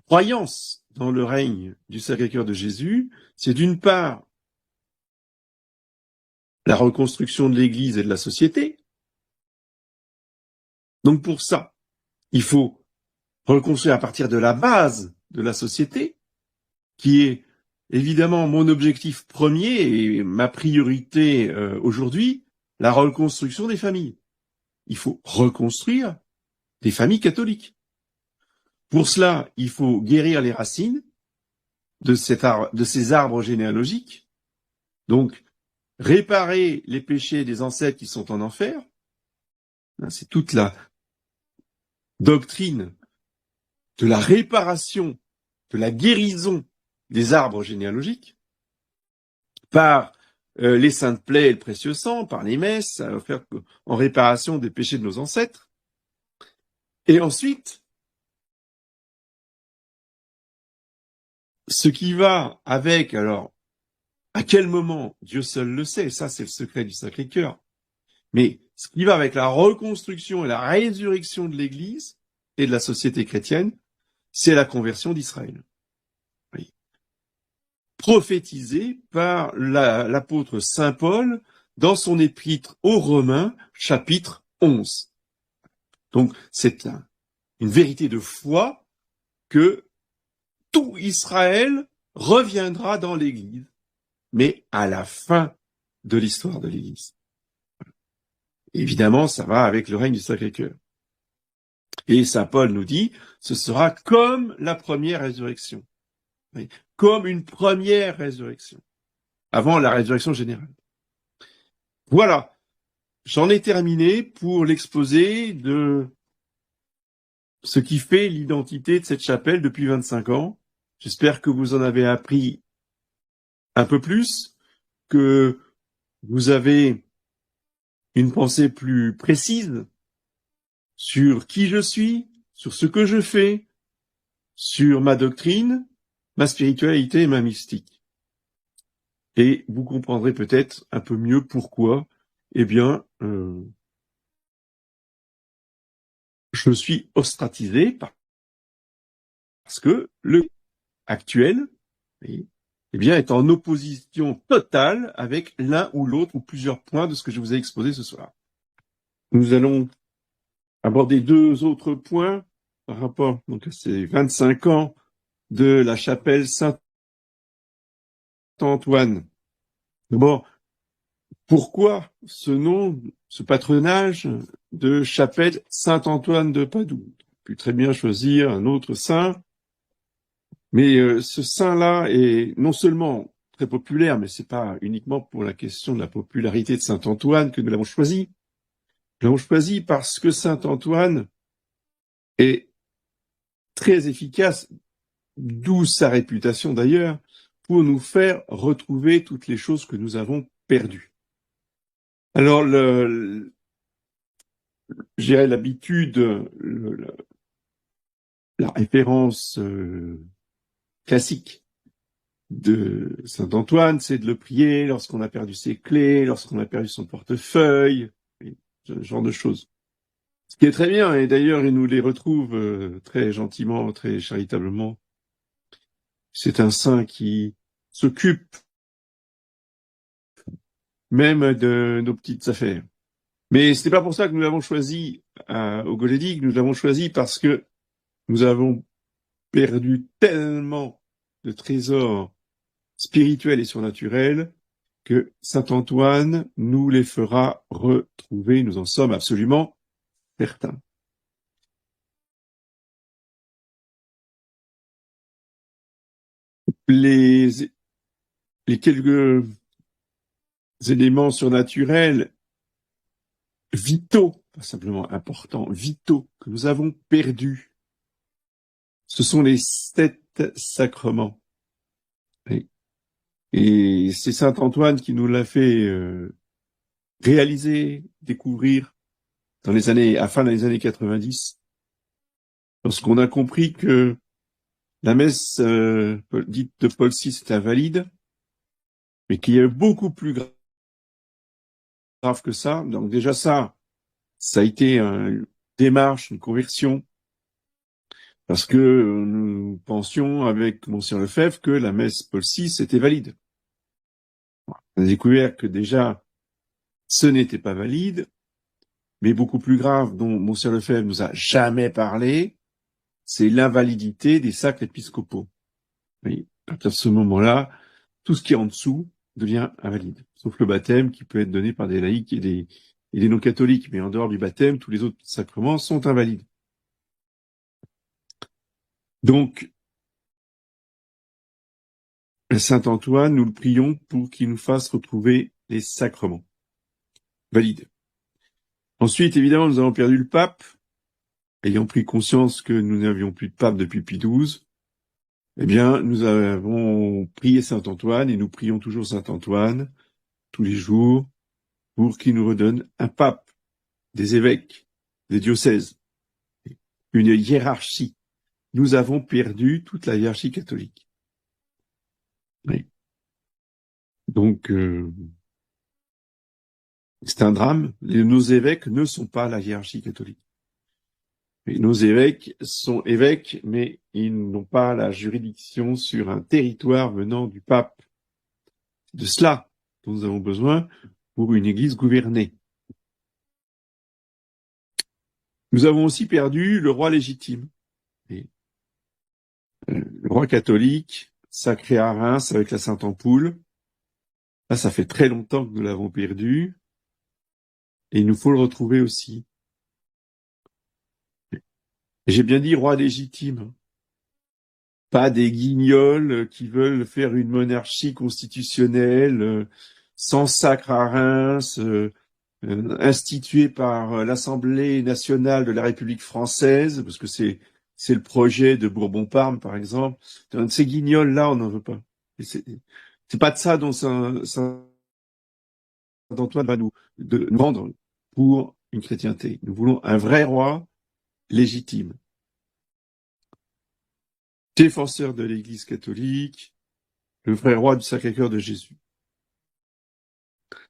croyance dans le règne du Sacré-Cœur de Jésus, c'est d'une part la reconstruction de l'Église et de la société. Donc pour ça, il faut reconstruire à partir de la base de la société, qui est évidemment mon objectif premier et ma priorité aujourd'hui, la reconstruction des familles. Il faut reconstruire des familles catholiques. Pour cela, il faut guérir les racines de ces arbres généalogiques, donc réparer les péchés des ancêtres qui sont en enfer. C'est toute la doctrine de la réparation, de la guérison des arbres généalogiques par les saintes plaies et le précieux sang, par les messes, en réparation des péchés de nos ancêtres. Et ensuite, ce qui va avec, alors, à quel moment, Dieu seul le sait, ça c'est le secret du Sacré-Cœur, mais ce qui va avec la reconstruction et la résurrection de l'Église et de la société chrétienne, c'est la conversion d'Israël. Oui. Prophétisée par l'apôtre Saint Paul dans son épître aux Romains, chapitre 11. Donc c'est une vérité de foi que tout Israël reviendra dans l'Église, mais à la fin de l'histoire de l'Église. Évidemment, ça va avec le règne du Sacré-Cœur. Et saint Paul nous dit, ce sera comme la première résurrection. Oui, comme une première résurrection, avant la résurrection générale. Voilà, j'en ai terminé pour l'exposé de ce qui fait l'identité de cette chapelle depuis 25 ans. J'espère que vous en avez appris un peu plus, que vous avez une pensée plus précise sur qui je suis, sur ce que je fais, sur ma doctrine, ma spiritualité et ma mystique. Et vous comprendrez peut-être un peu mieux pourquoi, eh bien, je suis ostracisé parce que le actuel, eh bien, est en opposition totale avec l'un ou l'autre ou plusieurs points de ce que je vous ai exposé ce soir. Nous allons aborder deux autres points par rapport donc, à ces 25 ans de la chapelle Saint-Antoine. D'abord, pourquoi ce nom, ce patronage de chapelle Saint-Antoine de Padoue? On peut très bien choisir un autre saint, mais ce saint-là est non seulement très populaire, mais c'est pas uniquement pour la question de la popularité de Saint-Antoine que nous l'avons choisi. Nous l'avons choisi parce que Saint-Antoine est très efficace, d'où sa réputation d'ailleurs, pour nous faire retrouver toutes les choses que nous avons perdues. Alors, j'ai l'habitude, la référence classique de Saint Antoine, c'est de le prier lorsqu'on a perdu ses clés, lorsqu'on a perdu son portefeuille, ce genre de choses. Ce qui est très bien, et d'ailleurs, il nous les retrouve très gentiment, très charitablement. C'est un saint qui s'occupe même de nos petites affaires. Mais ce n'est pas pour ça que nous l'avons choisi au Golédic, nous l'avons choisi parce que nous avons perdu tellement de trésors spirituels et surnaturels que Saint Antoine nous les fera retrouver, nous en sommes absolument certains. Les quelques éléments surnaturels vitaux, pas simplement importants, vitaux, que nous avons perdus, ce sont les 7 sacrements. Et c'est Saint Antoine qui nous l'a fait réaliser, découvrir dans les années, à fin des années 90, lorsqu'on a compris que la messe dite de Paul VI était invalide, mais qu'il y avait beaucoup plus grave que ça. Donc déjà ça a été une démarche, une conversion, parce que nous pensions avec Monseigneur Lefebvre que la messe Paul VI était valide. On a découvert que déjà ce n'était pas valide, mais beaucoup plus grave, dont Monseigneur Lefebvre nous a jamais parlé, c'est l'invalidité des sacres épiscopaux. Oui, à partir de ce moment-là, tout ce qui est en dessous devient invalide, sauf le baptême qui peut être donné par des laïcs et des non-catholiques. Mais en dehors du baptême, tous les autres sacrements sont invalides. Donc, Saint Antoine, nous le prions pour qu'il nous fasse retrouver les sacrements valides. Ensuite, évidemment, nous avons perdu le pape, ayant pris conscience que nous n'avions plus de pape depuis Pie XII. Eh bien, nous avons prié Saint Antoine et nous prions toujours Saint Antoine tous les jours pour qu'il nous redonne un pape, des évêques, des diocèses, une hiérarchie. Nous avons perdu toute la hiérarchie catholique. Oui. Donc, c'est un drame. Nos évêques ne sont pas la hiérarchie catholique. Et nos évêques sont évêques, mais ils n'ont pas la juridiction sur un territoire venant du pape. De cela dont nous avons besoin pour une église gouvernée. Nous avons aussi perdu le roi légitime. Et, le roi catholique, sacré à Reims avec la Sainte Ampoule. Là, ça fait très longtemps que nous l'avons perdu. Et il nous faut le retrouver aussi. Et j'ai bien dit roi légitime. Pas des guignols qui veulent faire une monarchie constitutionnelle sans sacre à Reims, instituée par l'Assemblée nationale de la République française, parce que c'est le projet de Bourbon-Parme, par exemple. Ces guignols-là, on n'en veut pas. C'est pas de ça dont Saint Antoine va nous vendre pour une chrétienté. Nous voulons un vrai roi légitime, défenseur de l'Église catholique, le vrai roi du Sacré-Cœur de Jésus.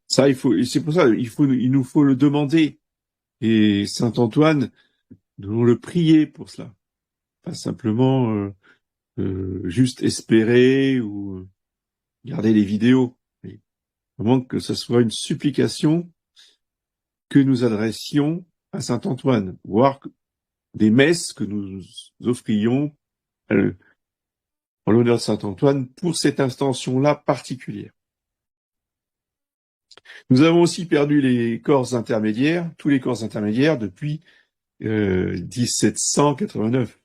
Ça, et c'est pour ça, il nous faut le demander. Et Saint Antoine, nous devons le prier pour cela. Pas simplement juste espérer ou regarder les vidéos. Mais vraiment que ce soit une supplication que nous adressions à Saint Antoine, voire des messes que nous offrions en l'honneur de Saint Antoine pour cette intention-là particulière. Nous avons aussi perdu les corps intermédiaires, tous les corps intermédiaires depuis 1789.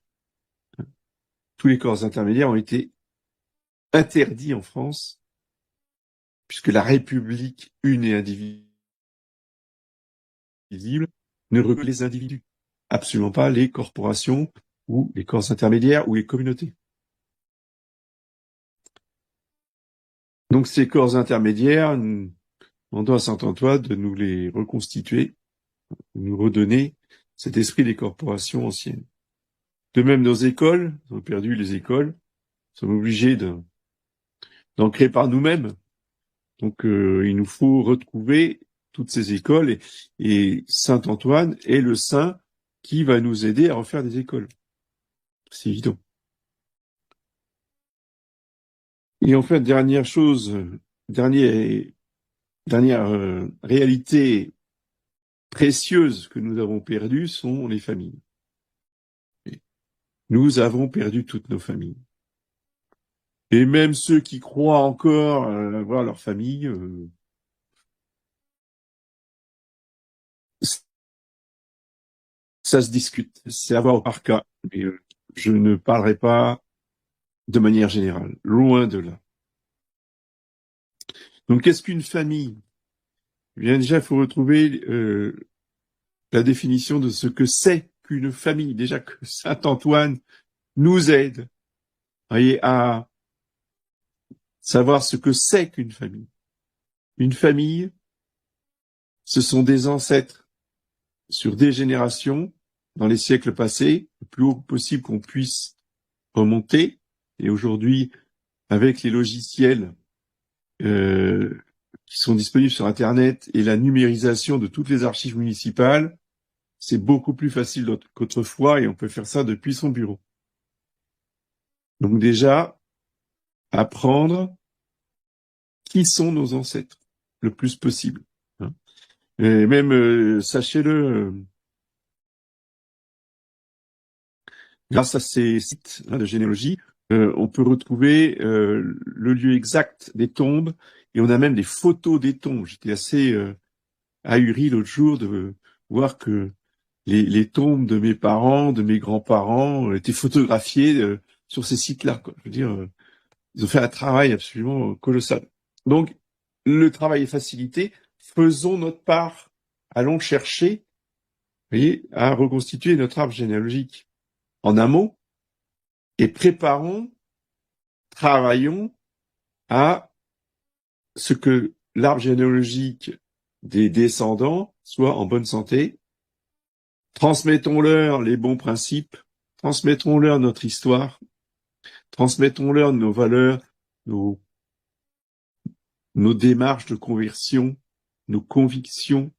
Tous les corps intermédiaires ont été interdits en France, puisque la République une et indivisible ne reconnaît les individus, absolument pas les corporations ou les corps intermédiaires ou les communautés. Donc ces corps intermédiaires, nous demandons à Saint Antoine de nous les reconstituer, de nous redonner cet esprit des corporations anciennes. De même, nos écoles, nous avons perdu les écoles, nous sommes obligés d'en créer par nous-mêmes. Donc il nous faut retrouver toutes ces écoles et Saint Antoine est le saint qui va nous aider à refaire des écoles. C'est évident. Et enfin, dernière chose, dernière réalité précieuse que nous avons perdue sont les familles. Et nous avons perdu toutes nos familles. Et même ceux qui croient encore avoir leur famille, ça se discute. C'est à voir par cas. Mais je ne parlerai pas de manière générale, loin de là. Donc, qu'est-ce qu'une famille? Eh bien, déjà, il faut retrouver la définition de ce que c'est qu'une famille. Déjà que Saint Antoine nous aide, voyez, à savoir ce que c'est qu'une famille. Une famille, ce sont des ancêtres sur des générations dans les siècles passés, le plus haut possible qu'on puisse remonter. Et aujourd'hui, avec les logiciels qui sont disponibles sur Internet et la numérisation de toutes les archives municipales, c'est beaucoup plus facile qu'autrefois et on peut faire ça depuis son bureau. Donc déjà, apprendre qui sont nos ancêtres le plus possible. Hein. Et même, sachez-le, Grâce à ces sites de généalogie, on peut retrouver le lieu exact des tombes et on a même des photos des tombes. J'étais assez ahuri l'autre jour de voir que les tombes de mes parents, de mes grands-parents étaient photographiées sur ces sites-là, quoi. Je veux dire, ils ont fait un travail absolument colossal. Donc, le travail est facilité. Faisons notre part. Allons chercher, vous voyez, à reconstituer notre arbre généalogique en amont et travaillons à ce que l'arbre généalogique des descendants soit en bonne santé. Transmettons-leur les bons principes, transmettons-leur notre histoire, transmettons-leur nos valeurs, nos démarches de conversion, nos convictions,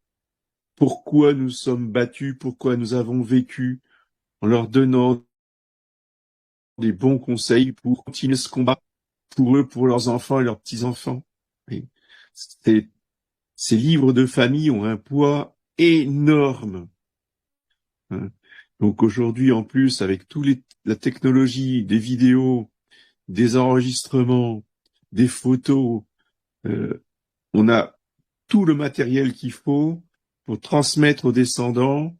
pourquoi nous sommes battus, pourquoi nous avons vécu, en leur donnant des bons conseils pour continuer ce combat pour eux, pour leurs enfants et leurs petits-enfants. Ces livres de famille ont un poids énorme. Donc aujourd'hui, en plus, avec la technologie, des vidéos, des enregistrements, des photos, on a tout le matériel qu'il faut pour transmettre aux descendants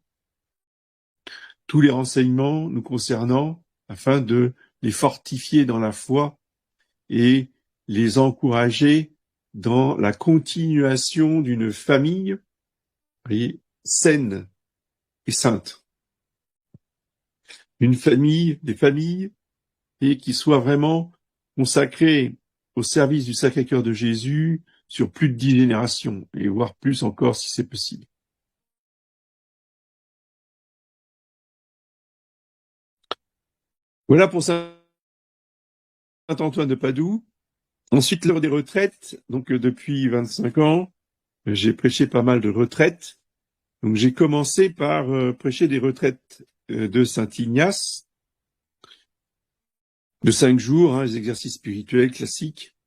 tous les renseignements nous concernant afin de les fortifier dans la foi et les encourager dans la continuation d'une famille, voyez, saine et sainte. Une famille, des familles, et qui soient vraiment consacrées au service du Sacré-Cœur de Jésus sur plus de 10 générations, et voire plus encore si c'est possible. Voilà pour Saint-Antoine de Padoue. Ensuite, l'heure des retraites. Donc, depuis 25 ans, j'ai prêché pas mal de retraites. Donc, j'ai commencé par prêcher des retraites de Saint-Ignace, de 5 jours, les exercices spirituels classiques.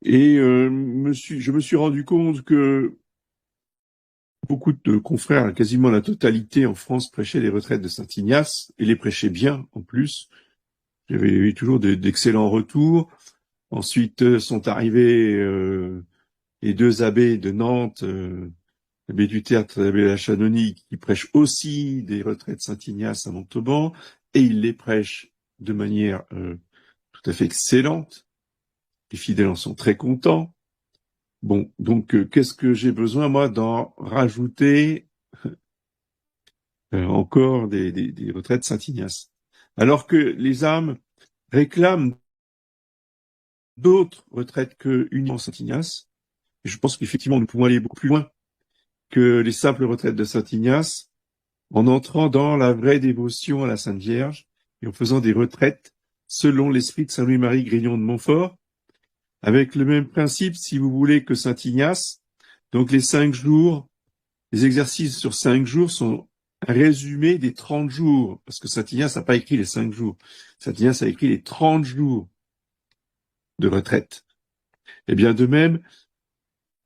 Et je me suis rendu compte que beaucoup de confrères, quasiment la totalité en France, prêchaient les retraites de Saint-Ignace, et les prêchaient bien en plus. J'avais eu toujours d'excellents retours. Ensuite sont arrivés les deux abbés de Nantes, l'abbé du Tertre et l'abbé de la Chanonie, qui prêchent aussi des retraites Saint-Ignace à Montauban, et ils les prêchent de manière tout à fait excellente. Les fidèles en sont très contents. Bon, donc qu'est-ce que j'ai besoin, moi, d'en rajouter encore des retraites Saint-Ignace, alors que les âmes réclament d'autres retraites que uniquement Saint-Ignace. Et je pense qu'effectivement, nous pouvons aller beaucoup plus loin que les simples retraites de Saint-Ignace, en entrant dans la vraie dévotion à la Sainte Vierge et en faisant des retraites selon l'esprit de Saint Louis-Marie Grignon de Montfort, avec le même principe, si vous voulez, que Saint-Ignace. Donc les 5 jours, les exercices sur 5 jours sont un résumé des 30 jours, parce que Saint-Ignace n'a pas écrit les 5 jours. Saint-Ignace a écrit les 30 jours de retraite. Et bien de même,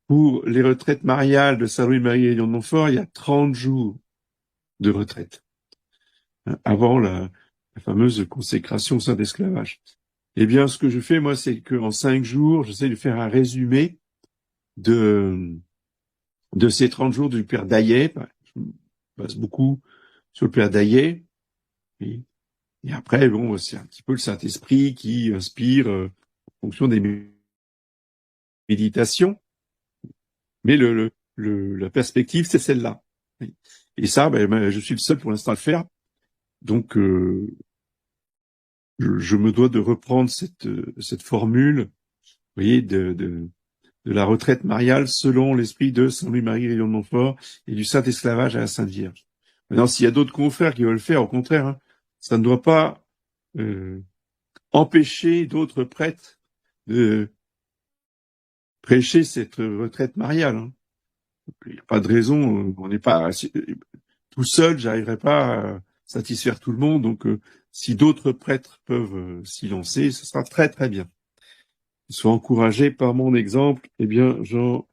pour les retraites mariales de Saint Louis-Marie Grignon de Montfort, il y a 30 jours de retraite, avant la fameuse consécration au Saint-Esclavage. Eh bien, ce que je fais, moi, c'est qu'en 5 jours, j'essaie de faire un résumé de ces 30 jours du Père Daillet. Je me base beaucoup sur le Père Daillet. Et après, bon, c'est un petit peu le Saint-Esprit qui inspire en fonction des méditations. Mais la perspective, c'est celle-là. Et ça, je suis le seul pour l'instant à le faire. Donc, je me dois de reprendre cette formule, vous voyez, de la retraite mariale selon l'esprit de Saint Louis-Marie Grignon de Montfort et du Saint-Esclavage à la Sainte Vierge. Maintenant, s'il y a d'autres confrères qui veulent le faire, au contraire, ça ne doit pas empêcher d'autres prêtres de prêcher cette retraite mariale. Il n'y a pas de raison, on n'est pas tout seul, j'arriverai pas à satisfaire tout le monde, donc si d'autres prêtres peuvent s'y lancer, ce sera très très bien. Ils soient encouragés par mon exemple, eh bien j'en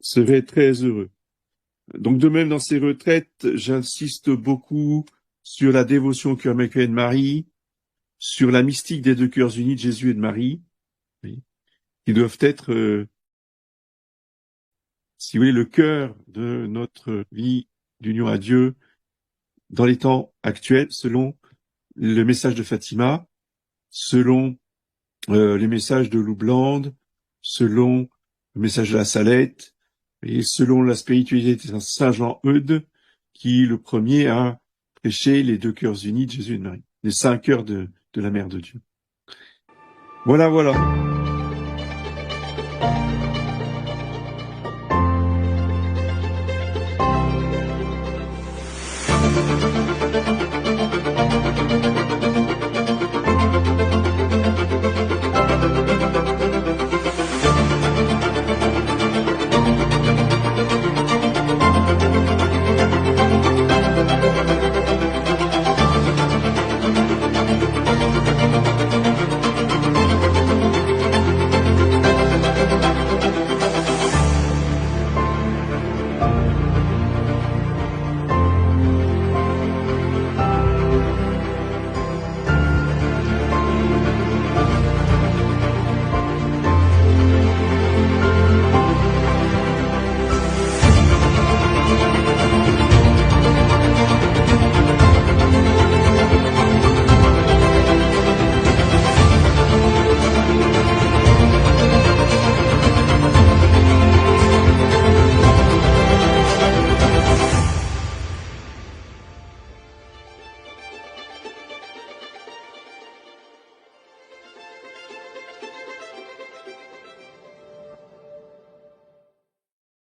serai très heureux. Donc de même dans ces retraites, j'insiste beaucoup sur la dévotion au cœur immaculé de Marie, sur la mystique des deux cœurs unis de Jésus et de Marie, oui, qui doivent être, si vous voulez, le cœur de notre vie d'union à Dieu dans les temps actuels, selon le message de Fatima, selon les messages de Loublande, selon le message de la Salette, et selon la spiritualité de Saint Jean Eudes, qui le premier a prêché les deux cœurs unis de Jésus et de Marie, les 5 cœurs de la Mère de Dieu. Voilà, voilà.